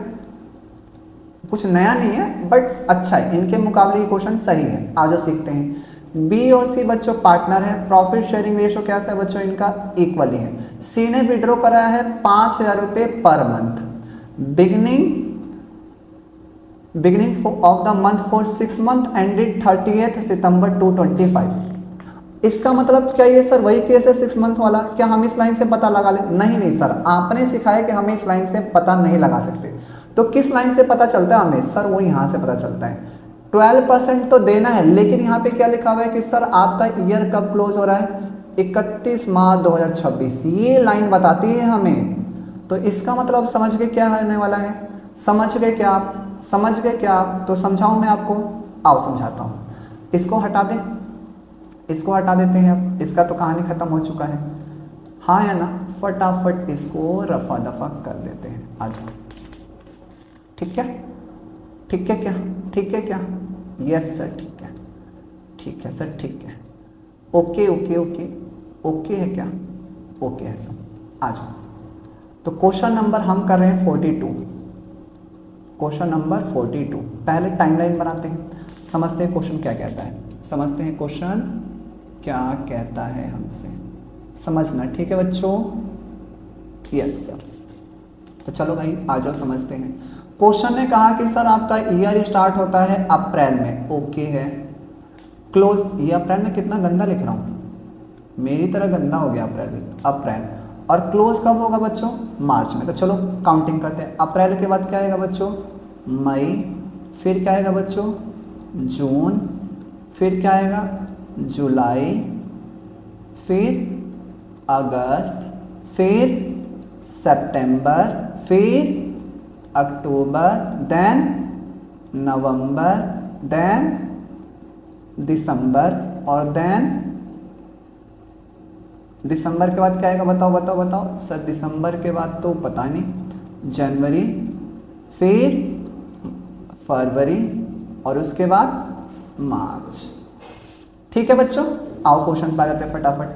कुछ नया नहीं है बट अच्छा है, इनके मुकाबले ये क्वेश्चन सही है। आज सीखते हैं। बी और सी बच्चों पार्टनर है, प्रॉफिट शेयरिंग रेशो कैसा है बच्चों इनका, इक्वली है। सी ने विड्रॉ कराया है 5000 रुपये per month, beginning of the month for 6 month ended 30 सितंबर 2025। इसका मतलब क्या ये सर वही केस है 6 मंथ वाला, क्या हम इस लाइन से पता लगा लें? नहीं सर, आपने सिखाया कि हमें इस लाइन से पता नहीं लगा सकते। तो किस लाइन से पता चलता है हमें? सर वो यहाँ से पता चलता है। 12% तो देना है, लेकिन यहाँ पे क्या लिखा हुआ है कि सर आपका ईयर कब क्लोज हो रहा है, 31 मार्च 2026, ये लाइन बताती है हमें। तो इसका मतलब समझ गए क्या होने वाला है? समझ गए क्या आप? समझ गए क्या आप? तो समझाऊं मैं आपको, आओ समझाता हूँ। इसको हटा दें, इसको हटा देते हैं। अब इसका तो कहानी खत्म हो चुका है, हाँ या ना? फटाफट इसको रफा दफा कर देते हैं, आ जाओ। ठीक है, ठीक है क्या? ठीक है क्या? यस सर ठीक है, ठीक है सर ठीक है, ओके ओके ओके ओके है क्या? ओके है सर, आ जाओ। तो क्वेश्चन नंबर हम कर रहे हैं 42, क्वेश्चन नंबर 42। पहले टाइमलाइन बनाते हैं, समझते हैं क्वेश्चन क्या कहता है, समझते हैं क्वेश्चन क्या कहता है हमसे, समझना ठीक है बच्चों? Yes sir. तो चलो भाई आ जाओ समझते हैं। क्वेश्चन ने कहा कि सर आपका ईयर स्टार्ट होता है अप्रैल में, ओके है। क्लोज, ये अप्रैल में कितना गंदा लिख रहा हूँ, मेरी तरह गंदा हो गया अप्रैल। और क्लोज कब होगा बच्चों? मार्च में। तो चलो काउंटिंग करते हैं। अप्रैल के बाद क्या आएगा बच्चों? मई, फिर क्या आएगा बच्चों? जून, फिर क्या आएगा? जुलाई, फिर अगस्त, फिर सितंबर, फिर अक्टूबर, देन नवंबर, देन दिसंबर, और देन दिसंबर के बाद क्या आएगा? बताओ बताओ बताओ सर। दिसंबर के बाद तो पता नहीं, जनवरी, फिर फरवरी, और उसके बाद मार्च। ठीक है बच्चों, आओ क्वेश्चन पे आ जाते हैं फटाफट।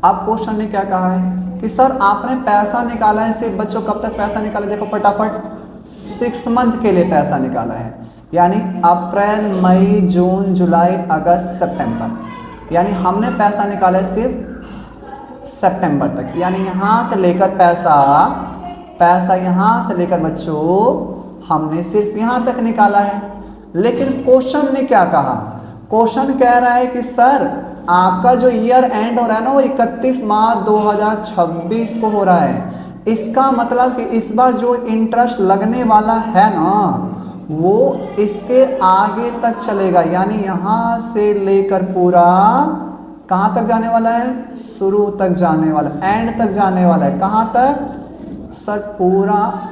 अब क्वेश्चन ने क्या कहा है कि सर आपने पैसा निकाला है सिर्फ बच्चों, कब तक पैसा निकाला? देखो फटाफट, 6 मंथ के लिए पैसा निकाला है, यानी अप्रैल, मई, जून, जुलाई, अगस्त, सितंबर, यानी हमने पैसा निकाला है सिर्फ सितंबर तक। यानी यहाँ से लेकर पैसा यहाँ से लेकर बच्चों हमने सिर्फ यहाँ तक निकाला है। लेकिन क्वेश्चन ने क्या कहा? क्वेश्चन कह रहा है कि सर आपका जो ईयर एंड हो रहा है ना, वो 31 मार्च 2026 को हो रहा है। इसका मतलब कि इस बार जो इंटरेस्ट लगने वाला है ना, वो इसके आगे तक चलेगा, यानी यहाँ से लेकर पूरा कहाँ तक जाने वाला है? शुरू तक जाने वाला, एंड तक जाने वाला है। कहाँ तक सर? पूरा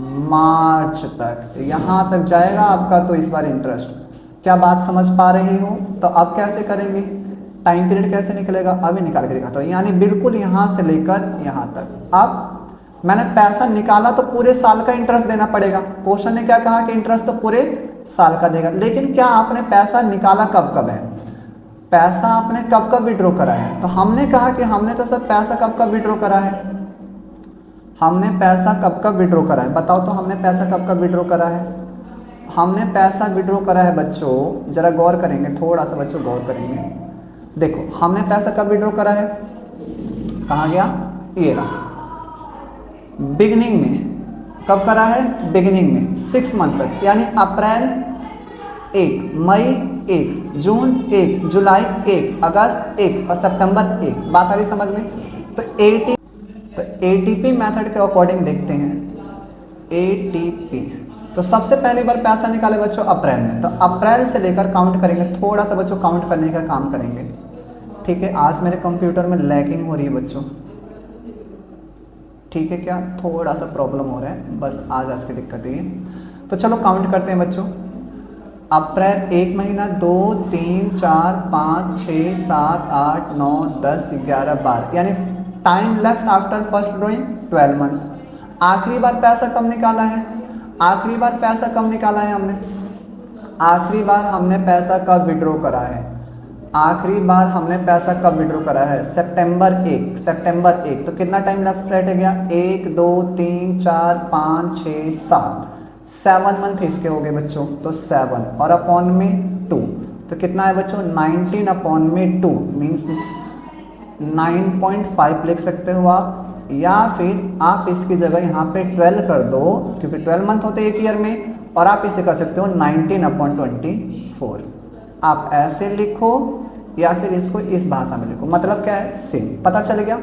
मार्च तक, यहाँ तक जाएगा आपका तो इस बार इंटरेस्ट। क्या बात समझ पा रही हो? तो अब कैसे करेंगे? टाइम पीरियड कैसे निकलेगा? अभी निकाल के दिखाता हूँ। यानी बिल्कुल यहाँ से लेकर यहाँ तक। अब मैंने पैसा निकाला तो पूरे साल का इंटरेस्ट देना पड़ेगा। क्वेश्चन ने क्या कहा कि इंटरेस्ट तो पूरे साल का देगा, लेकिन क्या आपने पैसा निकाला कब कब है? पैसा आपने कब कब विड्रॉ करा है? तो हमने कहा कि हमने तो सर पैसा कब कब विड्रॉ करा है, हमने पैसा कब कब विड्रॉ करा है? बताओ तो हमने पैसा कब कब विड्रॉ करा है? हमने पैसा विड्रॉ करा है बच्चों, जरा गौर करेंगे, थोड़ा सा बच्चों गौर करेंगे। देखो हमने पैसा कब विड्रॉ करा है, कहाँ गया? ये रहा, बिगिनिंग में। कब करा है? बिगिनिंग में, 6 मंथ तक, यानी अप्रैल 1, मई 1, जून 1, जुलाई 1, अगस्त 1 और सितंबर 1। बात आ रही समझ में? तो एटीपी मेथड के अकॉर्डिंग देखते हैं। एटीपी, तो सबसे पहली बार पैसा निकाले बच्चों अप्रैल में, तो अप्रैल से लेकर काउंट करेंगे। थोड़ा सा बच्चों काउंट करने का काम करेंगे, ठीक है? आज मेरे कंप्यूटर में लैगिंग हो रही है बच्चों, ठीक है क्या? थोड़ा सा प्रॉब्लम हो रहा है, बस आज की दिक्कत है। तो चलो काउंट करते हैं बच्चों। अप्रैल 1 महीना, 2 3 4 5 6 7 8 9 10 11 12, यानी time left after first drawing 12 month. आखिरी बार पैसा कब निकाला है? आखिरी बार पैसा कब निकाला है हमने? आखिरी बार हमने पैसा कब विड्रॉ करा है? आखिरी बार हमने पैसा कब विड्रॉ करा है? सितंबर 1, सितंबर 1। तो कितना टाइम लेफ्ट रह गया? 1 2 3 4 5 6 7, 7 मंथ इसके हो गए बच्चों। तो 7 और अपॉन में 2, तो कितना है बच्चों? 19 अपॉन में 2 मीन्स 9.5 लिख सकते हो आप, या फिर आप इसकी जगह यहाँ पे 12 कर दो, क्योंकि 12 मंथ होते हैं एक ईयर में, और आप इसे कर सकते हो 19 अपॉन 24। आप ऐसे लिखो या फिर इसको इस भाषा में लिखो, मतलब क्या है? सेम। पता चल गया?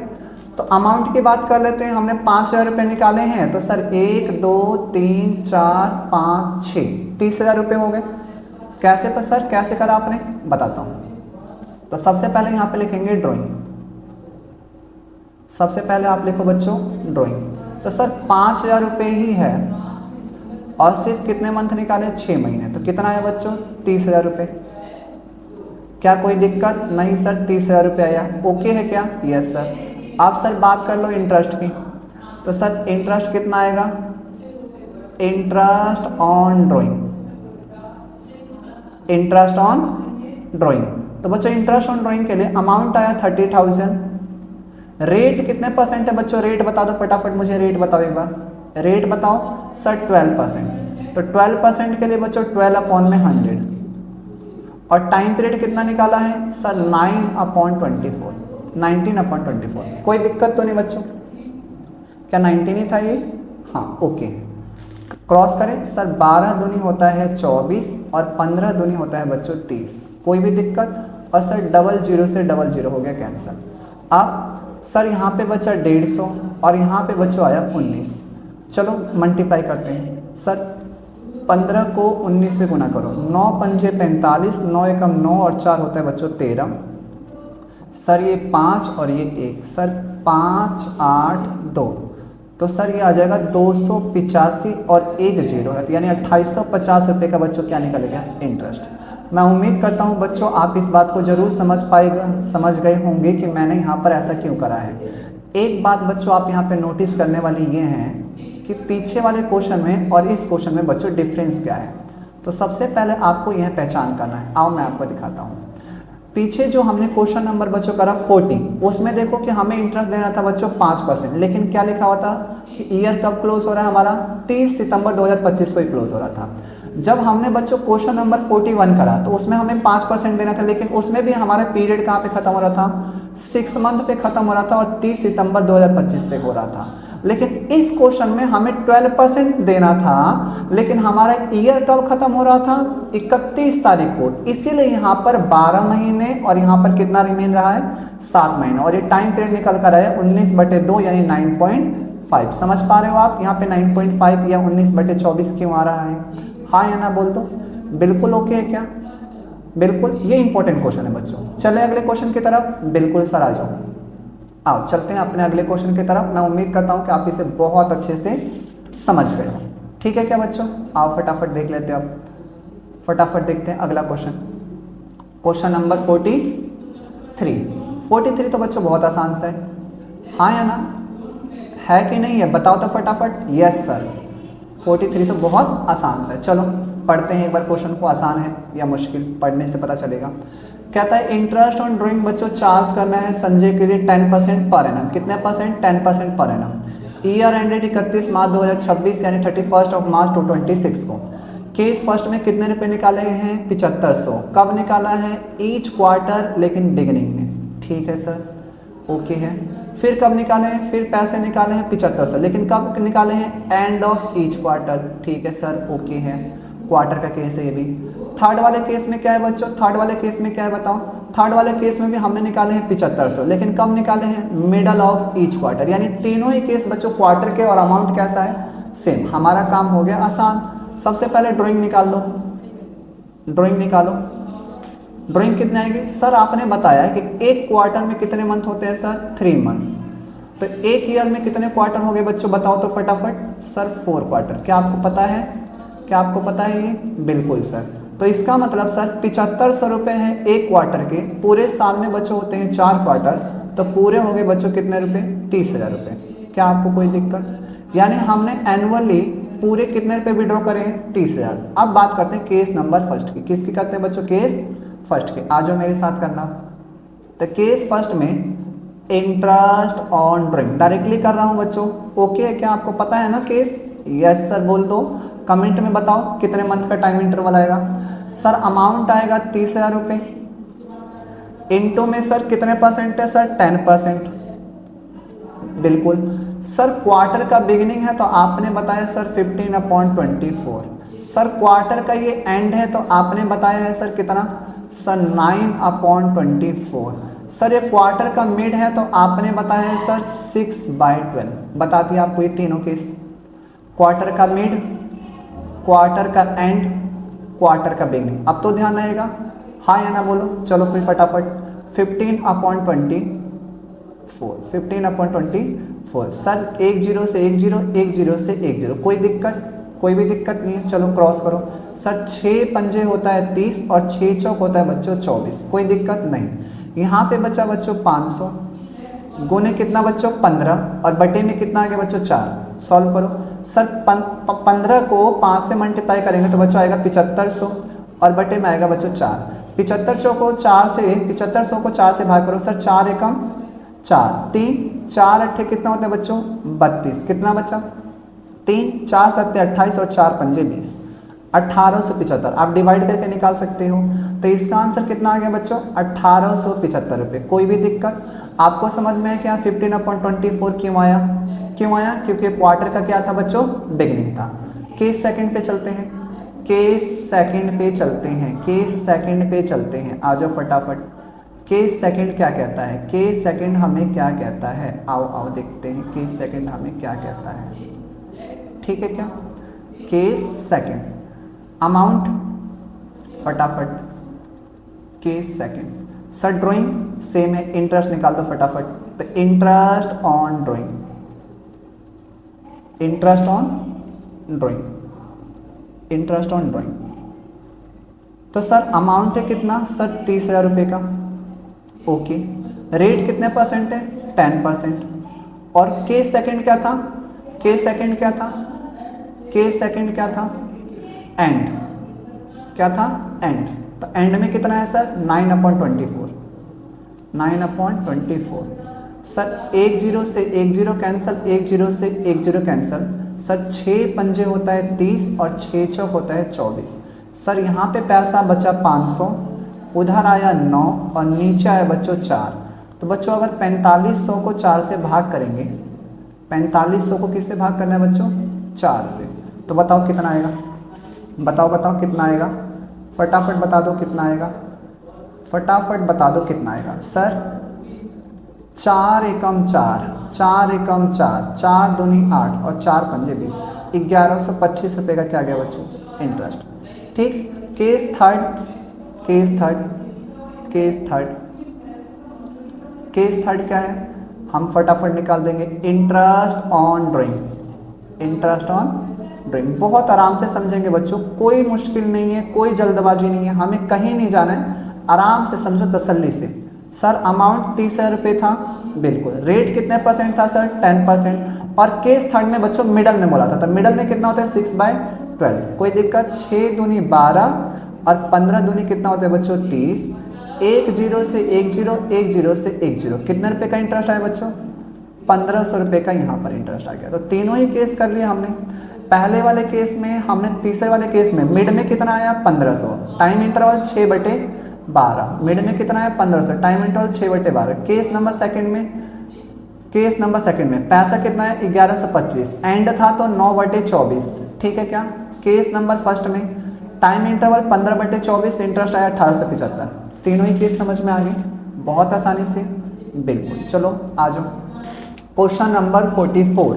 तो अमाउंट की बात कर लेते हैं। हमने 5,000 रुपये निकाले हैं, तो सर 1 2 3 4 5 6, 30,000 रुपये हो गए। कैसे पर सर, कैसे करा आपने? बताता हूँ। तो सबसे पहले यहाँ पे लिखेंगे ड्राइंग। सबसे पहले आप लिखो बच्चों ड्राइंग। तो सर 5,000 रुपये ही है और सिर्फ कितने मंथ निकाले? 6 महीने। तो कितना है बच्चों? 30,000 रुपये। क्या कोई दिक्कत? नहीं सर, 30,000 रुपये आया। ओके है क्या? Yes sir. अब सर बात कर लो इंटरेस्ट की। तो सर इंटरेस्ट कितना आएगा? Interest on drawing, interest on drawing. तो बच्चों इंटरेस्ट ऑन ड्राइंग के लिए अमाउंट आया 30,000। रेट कितने परसेंट है बच्चों? रेट बता दो फटाफट, मुझे रेट बताओ एक बार। रेट बताओ सर। 12%। तो 12% के लिए बच्चों 12 अपॉन में 100। और टाइम पीरियड कितना निकाला है सर? 9 upon 24, 19 upon 24। कोई दिक्कत तो नहीं बच्चों? क्या 19 ही था ये? हाँ ओके। क्रॉस करें सर। 12 दूनी होता है 24 और 15 दूनी होता है बच्चों 30। कोई भी दिक्कत? और सर 00 से 00 हो गया कैंसिल। अब सर यहाँ पे बचा 150 और यहाँ पे बच्चों आया 19। चलो मल्टीप्लाई करते हैं सर। 15 को 19 से गुना करो, 9 पंजे 45, 9 एकम 9 और 4 होता है बच्चों 13। सर ये 5 और ये 1, सर 5 8 2, तो सर ये आ जाएगा 285 और 1 0 है, यानी 2850 रुपये का बच्चों क्या निकलेगा? इंटरेस्ट। मैं उम्मीद करता हूँ बच्चों आप इस बात को जरूर समझ गए होंगे कि मैंने यहाँ पर ऐसा क्यों करा है। एक बात बच्चों आप यहाँ पे नोटिस करने वाली ये है कि पीछे वाले क्वेश्चन में और इस क्वेश्चन में बच्चों डिफरेंस क्या है। तो सबसे पहले आपको यह पहचान करना है। आओ मैं आपको दिखाता हूँ। पीछे जो हमने क्वेश्चन नंबर बच्चों करा 40, उसमें देखो कि हमें इंटरेस्ट देना था बच्चों 5%, लेकिन क्या लिखा हुआ था कि ईयर कब क्लोज हो रहा है हमारा? 30 सितंबर 2025 को ही क्लोज हो रहा था। जब हमने बच्चों क्वेश्चन नंबर 41 करा तो उसमें हमें 5% देना था, लेकिन उसमें भी हमारा पीरियड कहाँ पे खत्म हो रहा था? 6 मंथ पे खत्म हो रहा था और 30 सितंबर 2025 पे हो रहा था। लेकिन इस क्वेश्चन में हमें 12% देना था, लेकिन हमारा ईयर कब खत्म हो रहा था? 31 तारीख को। इसीलिए यहाँ पर 12 महीने और यहाँ पर कितना रिमेन रहा है? 7 महीने। और ये टाइम पीरियड निकल कर आया 19/2 यानी 9.5। समझ पा रहे हो आप यहाँ पे 9.5 या 19/24 क्यों आ रहा है? हाँ या ना बोल दो। बिल्कुल ओके है क्या? बिल्कुल। ये इंपॉर्टेंट क्वेश्चन है बच्चों। चले अगले क्वेश्चन की तरफ। बिल्कुल सर आ जाओ। आओ चलते हैं अपने अगले क्वेश्चन की तरफ। मैं उम्मीद करता हूँ कि आप इसे बहुत अच्छे से समझ गए हो। ठीक है क्या बच्चों? आओ फटाफट देख लेते हैं। अब फटाफट देखते हैं अगला क्वेश्चन। Question number 43। 43 तो बच्चों बहुत आसान सा है। हाँ या ना? है कि नहीं है? बताओ तो फटाफट। यस सर, 43 तो बहुत आसान सा है। चलो पढ़ते हैं एक बार क्वेश्चन को। आसान है या मुश्किल पढ़ने से पता चलेगा। कहता है इंटरेस्ट ऑन ड्राइंग बच्चों चार्ज करना है संजय के लिए 10% पर एनम। कितने percent? 10% per annum. Year ended 31 मार्च 2026 यानी 31 मार्च 2026 को। केस फर्स्ट में कितने रुपए निकाले हैं? 7500। कब निकाला है? ईच क्वार्टर, लेकिन बिगिनिंग में। ठीक है सर, ओके है। फिर कब निकाले हैं? फिर पैसे निकाले हैं 7500, लेकिन कब निकाले हैं? End of each quarter. ठीक है सर, ओके है। क्वार्टर का केस है ये भी। थर्ड वाले केस में क्या है बच्चों? थर्ड वाले केस में क्या है बताओ? थर्ड वाले केस में भी हमने निकाले हैं 7500, लेकिन कब निकाले हैं? Middle of each quarter. यानी तीनों ही केस बच्चों क्वार्टर के और अमाउंट कैसा है? सेम। हमारा काम हो गया आसान। सबसे पहले ड्राइंग निकाल लो। ड्राइंग निकालो। ड्राइंग कितने आएगी? सर आपने बताया कि एक क्वार्टर में कितने मंथ होते हैं सर? 3 मंथ्स। तो एक ईयर में कितने क्वार्टर हो गए बच्चों? बताओ तो फटाफट। Sir 4 quarter. क्या आपको पता है? क्या आपको पता है ये? बिल्कुल सर। तो इसका मतलब सर 7500 रुपये है एक क्वार्टर के, पूरे साल में बच्चों होते हैं 4 क्वार्टर, तो पूरे हो गए बच्चों कितने रुपए, 30,000 रुपये। क्या आपको कोई दिक्कत? यानी हमने एनुअली पूरे कितने रुपए विड्रॉ करे हैं, 30,000। अब बात करते हैं केस नंबर फर्स्ट की। किसकी करते हैं बच्चों, केस फर्स्ट की। आ जाओ मेरे साथ करना। तो केस फर्स्ट में इंटरेस्ट ऑन ड्राइंग डायरेक्टली कर रहा हूं बच्चों। ओके है क्या, आपको पता है ना केस? यस सर बोल दो, कमेंट में बताओ कितने मंथ का टाइम इंटरवल आएगा। सर अमाउंट आएगा 30,000 रुपये, इंटू में सर कितने परसेंट है सर, 10%। बिल्कुल सर। क्वार्टर का बिगिनिंग है तो आपने बताया सर 15/24। सर क्वार्टर का ये एंड है तो आपने बताया है सर कितना, सर 9/24। सर ये क्वार्टर का मिड है तो आपने बताया है सर 6/12। बता दिया आपको ये तीनों केस, क्वार्टर का मिड, क्वार्टर का एंड, क्वार्टर का बिगिनिंग। अब तो ध्यान रहेगा, हाँ या ना बोलो। चलो फिर फटाफट 15/24 सर 10 से 10 से 10, कोई दिक्कत, कोई भी दिक्कत नहीं है। चलो क्रॉस करो सर। 6 पंजे होता है 30 और 6 चौक होता है बच्चों 24, कोई दिक्कत नहीं। यहाँ पे बचा बच्चों 500, गुने कितना बच्चों 15, और बटे में कितना आ गया बच्चों 4। सॉल्व करो सर। 15 को 5 से मल्टीप्लाई करेंगे तो बच्चों आएगा 7500, और बटे में आएगा बच्चों 4। 7500 को 4 से 7500 को 4 से भाग करो सर। 4 एकम 4, 3 4 अट्ठे कितना होता है बच्चों 32। कितना बचा 3 4 7 28 और 4 पंजे 20, 1875। आप डिवाइड करके निकाल सकते हो। तो इसका आंसर कितना आ गया बच्चों 1875 रुपये। कोई भी दिक्कत आपको समझ में है क्या? 15/24 क्यों आया? क्यों आया? क्योंकि क्वार्टर का क्या था बच्चों, बिगिनिंग था। केस सेकंड पे चलते हैं, केस सेकंड पे चलते हैं, केस सेकंड पे चलते हैं। आ जाओ फटाफट। केस सेकंड क्या कहता है? केस सेकंड हमें क्या कहता है? आओ आओ देखते हैं केस सेकंड हमें क्या कहता है। ठीक है क्या? केस सेकंड अमाउंट, फटाफट case second. Sir drawing same है, इंटरेस्ट निकाल दो फटाफट। तो interest on drawing, interest on drawing, interest on drawing. तो सर अमाउंट है कितना सर 30,000 रुपये का। ओके, रेट कितने परसेंट है 10%। और केस सेकंड क्या था? केस सेकंड क्या था? केस सेकंड क्या था? एंड। क्या था? एंड। तो एंड में कितना है सर 9/24, 9/24। सर 10 से 10 कैंसिल, 10 से 10 कैंसिल। सर 6 पंजे होता है 30 और 6 चौक होता है 24। सर यहाँ पे पैसा बचा 500, उधर आया 9 और नीचे आया बच्चों 4। तो बच्चों अगर 4500 को 4 से भाग करेंगे, 4500 को किससे भाग करना है बच्चों 4 से, तो बताओ कितना आएगा? बताओ बताओ कितना आएगा? फटाफट बता दो कितना आएगा, फटाफट बता दो कितना आएगा। सर 4 एकम 4, 4 एकम 4, 4 दूनी 8 और 4 पंजे 20, 1125 रुपये का क्या गया बच्चों इंटरेस्ट। ठीक। Case third, case third, case third, case third क्या है? हम फटाफट निकाल देंगे। Interest on drawing, interest on drawing. बहुत आराम से समझेंगे बच्चों, कोई मुश्किल नहीं है, कोई जल्दबाजी नहीं है, हमें कहीं नहीं जाना है, आराम से समझो तसल्ली से। सर अमाउंट 30,000 रुपये था, बिल्कुल। रेट कितने परसेंट था सर 10%। और केस थर्ड में बच्चों मिडल में बोला था, तो मिडल में कितना होता है 6/12, कोई दिक्कत। 6 दूनी 12 और 15 दूनी कितना होता है बच्चों 30। 10 से 10 से 10 कितने रुपए का इंटरेस्ट आया बच्चों 1500 रुपये का यहाँ पर इंटरेस्ट आ गया। तो तीनों ही केस कर लिए हमने। पहले वाले केस में हमने, तीसरे वाले केस में मिड में कितना आया 1500, टाइम इंटरवल 6/12, मिड में कितना आया 1500, time interval 6/12। Case number second में, केस नंबर सेकंड में पैसा कितना है 1125, एंड था तो 9/24, ठीक है क्या। केस नंबर फर्स्ट में टाइम इंटरवल 15/24, इंटरेस्ट आया 1875। तीनों ही केस समझ में आ गए बहुत आसानी से, बिल्कुल। चलो आ जाओ question number 44,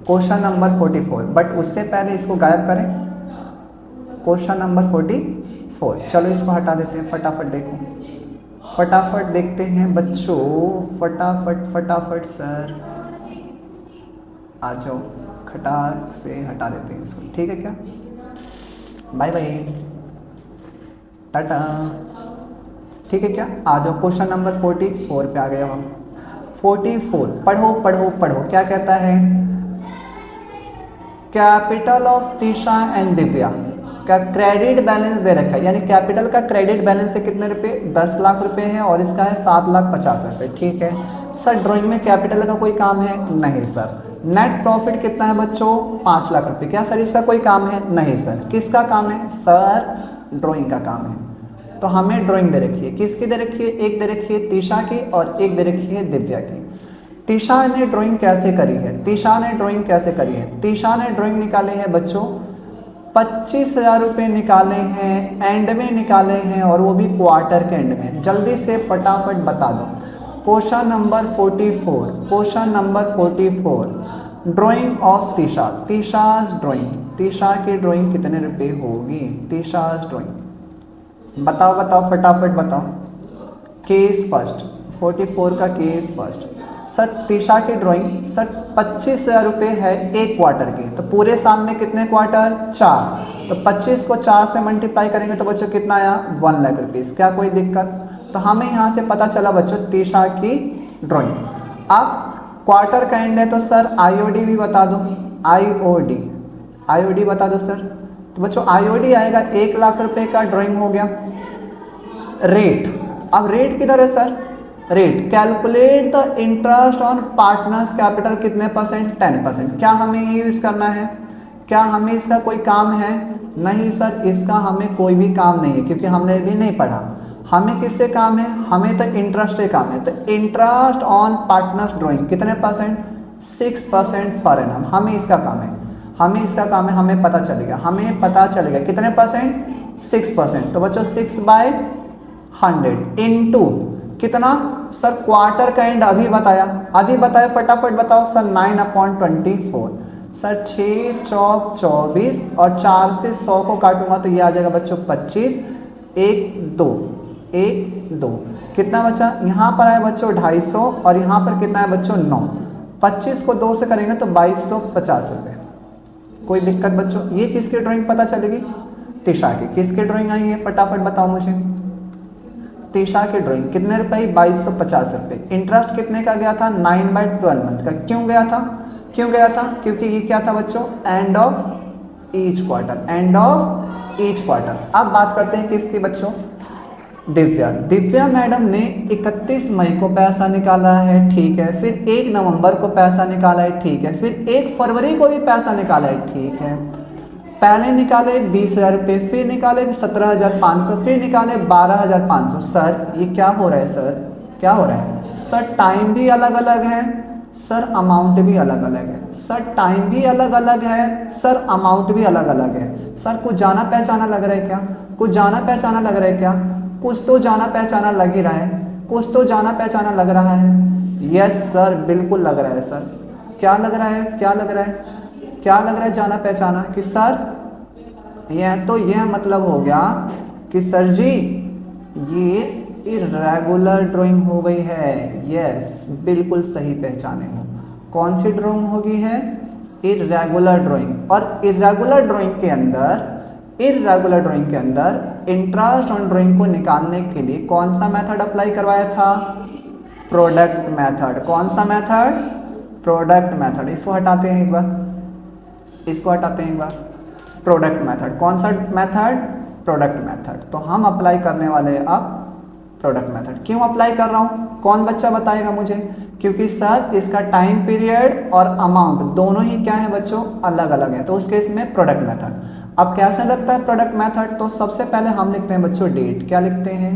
question number 44। But उससे पहले इसको गायब करें, क्वेश्चन नंबर 44। चलो इसको हटा देते हैं, फटाफट देखो, फटाफट देखते हैं बच्चों, फटाफट फटाफट। सर आ जाओ, खटाक से हटा देते हैं इसको, ठीक है क्या। Bye bye. टाटा। ठीक है क्या, आ जाओ क्वेश्चन नंबर 44 पे आ गए हम। 44 पढ़ो पढ़ो पढ़ो, क्या कहता है, capital of Tisha and Divya का क्रेडिट बैलेंस दे रखा है, यानी कैपिटल का क्रेडिट बैलेंस है कितने रुपए, 10 लाख रुपए है और इसका है 7,50,000 रुपए। ठीक है सर, ड्राइंग में कैपिटल का कोई काम है नहीं सर। नेट प्रॉफिट कितना है बच्चों, 5 लाख रुपए, क्या सर इसका कोई काम है नहीं सर। किसका काम है सर, ड्राइंग का काम है। तो हमें ड्राइंग दे रखी है, किसकी दे रखी है, एक दे रखी है तीशा की और एक दे रखी है दिव्या की। तीशा ने ड्राइंग कैसे करी है, तीशा ने ड्राइंग कैसे करी है, तीशा ने ड्राइंग निकाली है बच्चों 25,000 रुपये निकाले हैं, एंड में निकाले हैं और वो भी क्वार्टर के एंड में। जल्दी से फटाफट बता दो। Question number 44, question number 44, drawing of Tisha, Tisha's drawing, Tisha की ड्राइंग कितने रुपए होगी, तीशाज ड्राइंग बताओ बताओ फटाफट बताओ। केस फर्स्ट, 44 का केस फर्स्ट। सर तीशा की ड्राइंग सर 25,000 रुपये है एक क्वार्टर की, तो पूरे साल में कितने क्वार्टर, 4, तो 25 को 4 से मल्टीप्लाई करेंगे तो बच्चों कितना आया, 1 लाख रुपीज़। क्या कोई दिक्कत, तो हमें यहाँ से पता चला बच्चों तीशा की ड्राइंग। अब क्वार्टर का एंड है तो सर आईओडी भी बता दो, आईओडी, आईओडी बता दो सर। तो बच्चों आईओडी आएगा 1 लाख रुपए का, ड्राइंग हो गया। रेट, अब रेट किधर है sir, rate calculate the interest on partners capital कितने परसेंट, 10%। क्या हमें ये यूज़ करना है, क्या हमें इसका कोई काम है नहीं सर, इसका हमें कोई भी काम नहीं है क्योंकि हमने भी नहीं पढ़ा। हमें किससे काम है, हमें तो इंटरेस्ट से काम है। तो इंटरेस्ट ऑन पार्टनर्स ड्राइंग कितने परसेंट, 6% पर एनम, हमें इसका काम है, हमें इसका काम है, हमें पता चलेगा, हमें पता चलेगा कितने परसेंट, 6%। तो बच्चों 6/100 इंटू कितना सर, क्वार्टर का एंड अभी बताया फटाफट बताओ सर, 9/24। सर 6 चौक 24 और 4 से 100 को काटूंगा तो ये आ जाएगा बच्चों 25, 1 2 1 2, कितना बचा, यहाँ पर आया बच्चों 250 और यहाँ पर कितना है बच्चों 9, 25 को 2 से करेंगे तो 2250 रुपये। कोई दिक्कत बच्चों, ये किसकी ड्राइंग पता चलेगी, तीशा की। किसकी ड्राइंग आई है फटाफट बताओ मुझे, तीशा की ड्राइंग कितने रुपए, 2250 रुपये। इंटरेस्ट कितने का गया था, 9/12 मंथ का। क्यों गया था, क्यों गया था, क्योंकि ये क्या था बच्चों, end of each quarter, end of each quarter. अब बात करते हैं किसकी बच्चों, दिव्या। दिव्या मैडम ने 31 मई को पैसा निकाला है, ठीक है, फिर 1 नवंबर को पैसा निकाला है, ठीक है, फिर 1 फरवरी को भी पैसा निकाला है, ठीक है। पहले निकाले 20,000 रुपये, फिर निकाले 17,500, फिर निकाले 12,500। सर ये क्या हो रहा है सर, क्या हो रहा है सर, टाइम भी अलग अलग है सर, अमाउंट भी अलग अलग है सर, टाइम भी अलग अलग है सर, अमाउंट भी अलग अलग है सर। कुछ जाना पहचाना लग रहा है क्या, कुछ जाना पहचाना लग रहा है क्या, कुछ तो जाना पहचाना लग ही रहा है, कुछ तो जाना पहचाना लग रहा है। यस सर बिल्कुल लग रहा है सर। क्या लग रहा है, क्या लग रहा है, क्या लग रहा है, जाना पहचाना कि सर यह तो यह मतलब हो गया कि सर जी ये इर्रेगुलर ड्राइंग हो गई है। यस बिल्कुल सही पहचाने हो, कौन सी ड्राइंग होगी है, इर्रेगुलर ड्राइंग। और इर्रेगुलर ड्राइंग के अंदर, इर्रेगुलर ड्राइंग के अंदर इंटरेस्ट ऑन ड्राइंग को निकालने के लिए कौन सा मेथड अप्लाई करवाया था, प्रोडक्ट मेथड। कौन सा मेथड, प्रोडक्ट मेथड। इसको हटाते हैं एक बार, इसको हटाते हैं एक बार, प्रोडक्ट मेथड। कौन सा मेथड, प्रोडक्ट मेथड। तो हम अप्लाई करने वाले हैं अब प्रोडक्ट मेथड। क्यों अप्लाई कर रहा हूँ, कौन बच्चा बताएगा मुझे, क्योंकि सर इसका टाइम पीरियड और अमाउंट दोनों ही क्या है बच्चों, अलग अलग है, तो उस केस में प्रोडक्ट मेथड। अब कैसे लगता है प्रोडक्ट मेथड, तो सबसे पहले हम लिखते हैं बच्चों डेट। क्या लिखते हैं,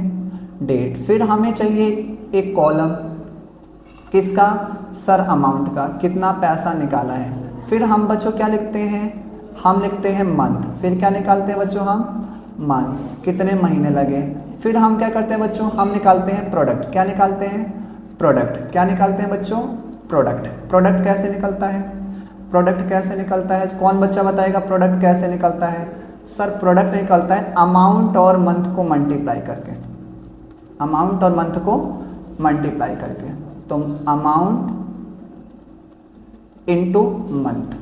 डेट। फिर हमें चाहिए एक कॉलम, किसका सर, अमाउंट का, कितना पैसा निकाला है। फिर हम बच्चों क्या लिखते हैं, हम लिखते हैं मंथ। फिर क्या निकालते हैं बच्चों हम, मंथ्स, कितने महीने लगे। फिर हम क्या करते हैं बच्चों, हम निकालते हैं प्रोडक्ट। क्या निकालते हैं, प्रोडक्ट। क्या निकालते हैं बच्चों, प्रोडक्ट। प्रोडक्ट कैसे निकलता है, प्रोडक्ट कैसे निकलता है, कौन बच्चा बताएगा प्रोडक्ट कैसे निकलता है। सर प्रोडक्ट निकलता है अमाउंट और मंथ को मल्टीप्लाई करके, अमाउंट और मंथ को मल्टीप्लाई करके। तो amount into month,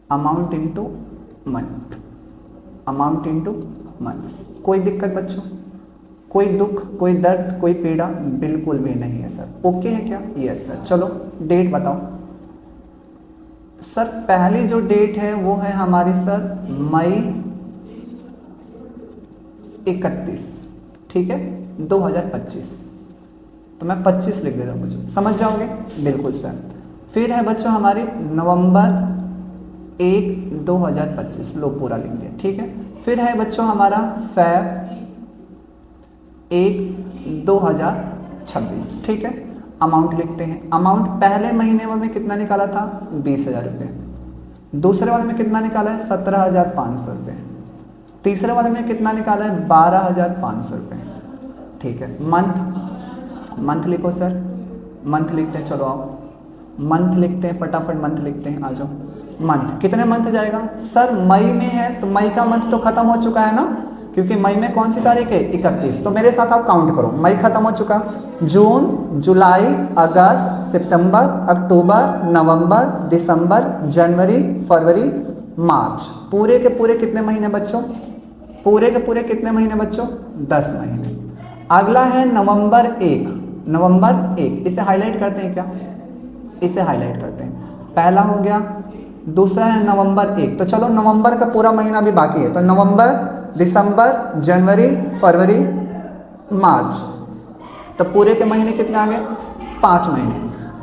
amount into month. Amount into months. कोई दिक्कत बच्चों, कोई दुख, कोई दर्द, कोई पीड़ा? बिल्कुल भी नहीं है सर। ओके है क्या? Yes sir. चलो डेट बताओ सर। पहली जो डेट है वो है हमारी सर मई 31, ठीक है, 2025। तो मैं 25 लिख देता हूँ बच्चों, समझ जाओगे? बिल्कुल सर। फिर है बच्चों हमारी नवंबर 1, 2025, लो पूरा लिख दिया, ठीक है। फिर है बच्चों हमारा Feb 1, 2026, ठीक है। अमाउंट लिखते हैं। अमाउंट पहले महीने में कितना निकाला था? 20,000 रुपये। दूसरे वाले में कितना निकाला है? 17,500 रुपये। तीसरे वाले में कितना निकाला है? 12,500 रुपये, ठीक है। मंथ लिखो सर, मंथ लिखते हैं। चलो आओ मंथ लिखते हैं, फटाफट मंथ लिखते हैं, आ जाओ। मंथ कितने मंथ जाएगा सर? मई में है तो मई का मंथ तो खत्म हो चुका है ना, क्योंकि मई में कौन सी तारीख है? 31। तो मेरे साथ आप काउंट करो, मई खत्म हो चुका। जून, जुलाई, अगस्त, सितंबर, अक्टूबर, नवंबर, दिसंबर, जनवरी, फरवरी, मार्च, पूरे के पूरे कितने महीने बच्चों? पूरे के पूरे कितने महीने बच्चों? 10 महीने। अगला है नवंबर 1, नवंबर 1, इसे हाईलाइट करते हैं क्या? इसे हाईलाइट करते हैं। पहला हो गया, दूसरा है नवंबर 1। तो चलो नवंबर का पूरा महीना भी बाकी है, तो नवंबर, दिसंबर, जनवरी, फरवरी, मार्च, तो पूरे के महीने कितने आ गए? 5 महीने।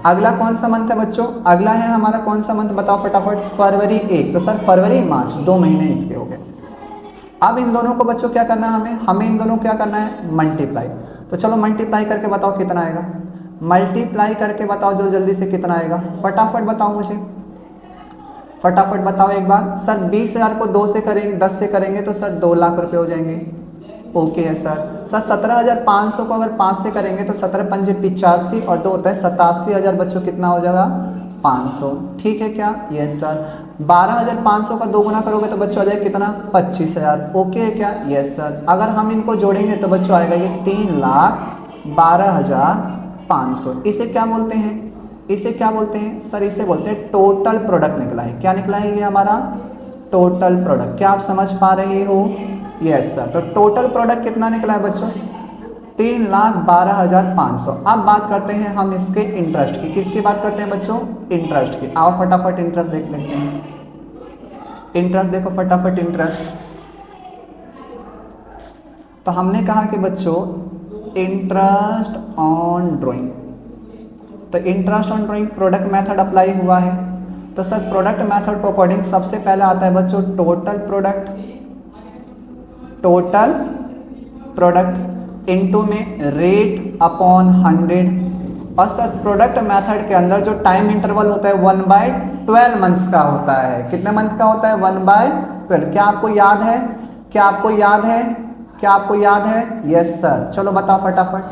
अगला कौन सा मंथ है बच्चों? अगला है हमारा कौन सा मंथ बताओ फटाफट? फरवरी 1। तो सर फरवरी, मार्च, 2 महीने इसके हो गए। अब इन दोनों को बच्चों क्या करना है? हमें इन दोनों को क्या करना है? मल्टीप्लाई। तो चलो मल्टीप्लाई करके बताओ कितना आएगा। मल्टीप्लाई करके बताओ जो जल्दी से, कितना आएगा? फटाफट बताओ मुझे, फटाफट बताओ एक बार। सर 20,000 को 2 से करेंगे, 10 से करेंगे तो सर 2 लाख रुपए हो जाएंगे। ओके है सर। सर 17,500 को अगर 5 से करेंगे तो 17 पंजे 85 और 2 होता है 87,000 बच्चों, कितना हो जाएगा? 500, ठीक है क्या? Yes sir. 12,500 का 2 गुना करोगे तो बच्चों आ जाएगा कितना? 25,000। ओके है क्या? Yes sir. अगर हम इनको जोड़ेंगे तो बच्चों आएगा ये 3,12,500। इसे क्या बोलते हैं? इसे क्या बोलते हैं सर? इसे बोलते हैं टोटल प्रोडक्ट निकला है। क्या निकला है? ये हमारा टोटल प्रोडक्ट। क्या आप समझ पा रहे हो? Yes sir. तो टोटल प्रोडक्ट कितना निकला है बच्चों? 3,12,500। अब बात करते हैं हम इसके इंटरेस्ट की। किसकी बात करते हैं बच्चों? इंटरेस्ट की। आओ फटाफट इंटरेस्ट देख लेते हैं। इंटरेस्ट देखो फटाफट, इंटरेस्ट। तो हमने कहा कि बच्चों इंटरेस्ट ऑन ड्राइंग, तो interest on drawing product method apply हुआ है। तो सर प्रोडक्ट मेथड को अकॉर्डिंग सबसे पहले आता है बच्चों total product, total product into में रेट अपॉन 100। और सर प्रोडक्ट मेथड के अंदर जो टाइम इंटरवल होता है 1/12 मंथ्स का होता है। कितने मंथ का होता है? 1/12। क्या आपको याद है? क्या आपको याद है? क्या आपको याद है? Yes sir. चलो बताओ फटाफट।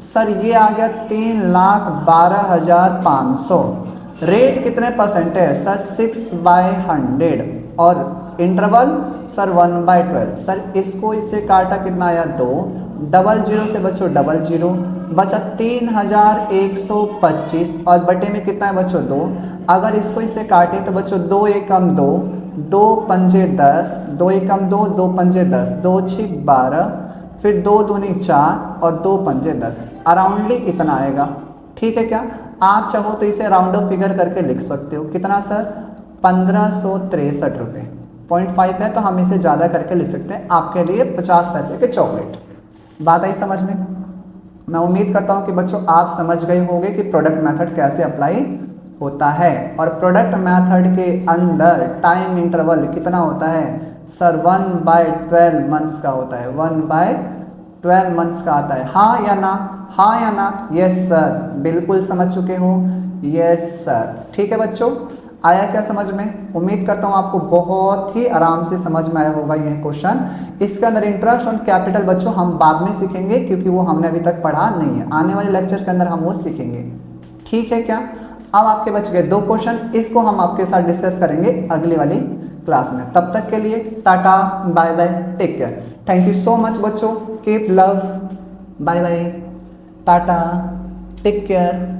सर ये आ गया 3,12,500। रेट कितने परसेंट है सर? 6/100। और इंटरवल सर 1/12। सर इसको इससे काटा कितना आया? 2। डबल जीरो से बच्चों डबल जीरो, बचा 3,125 और बटे में कितना है बच्चों? 2। अगर इसको इससे काटे तो बच्चों 2 एकम 2, 2 पंजे 10, 2 एकम 2, 2 पंजे 10, 2 छिक 12, फिर 2 दूनी 4 और 2 पंजे 10, अराउंडली इतना आएगा। ठीक है क्या? आप चाहो तो इसे राउंड ऑफ फिगर करके लिख सकते हो। कितना सर? 1,563 रुपये। 0.5 है तो हम इसे ज़्यादा करके लिख सकते हैं। आपके लिए 50 पैसे के चॉकलेट। बात आई समझ में? मैं उम्मीद करता हूँ कि बच्चों आप समझ गए होंगे कि प्रोडक्ट मेथड कैसे अप्लाई होता है। और प्रोडक्ट मेथड के अंदर टाइम इंटरवल कितना होता है सर? 1/12 मंथ्स का होता है। 1/12 मंथ्स का आता है। हाँ या ना? हाँ या ना? Yes sir. बिल्कुल समझ चुके हो? Yes sir. ठीक है बच्चों, आया क्या समझ में? उम्मीद करता हूँ आपको बहुत ही आराम से समझ में आया होगा यह क्वेश्चन। इसके अंदर इंटरेस्ट ऑन कैपिटल बच्चों हम बाद में सीखेंगे, क्योंकि वो हमने अभी तक पढ़ा नहीं है। आने वाले लेक्चर के अंदर हम वो सीखेंगे। ठीक है क्या? अब आपके बच गए 2 क्वेश्चन, इसको हम आपके साथ डिस्कस करेंगे अगली वाली क्लास में। तब तक के लिए tata, bye bye, take care. Thank you so much बच्चों। Keep love, bye bye, tata, take care.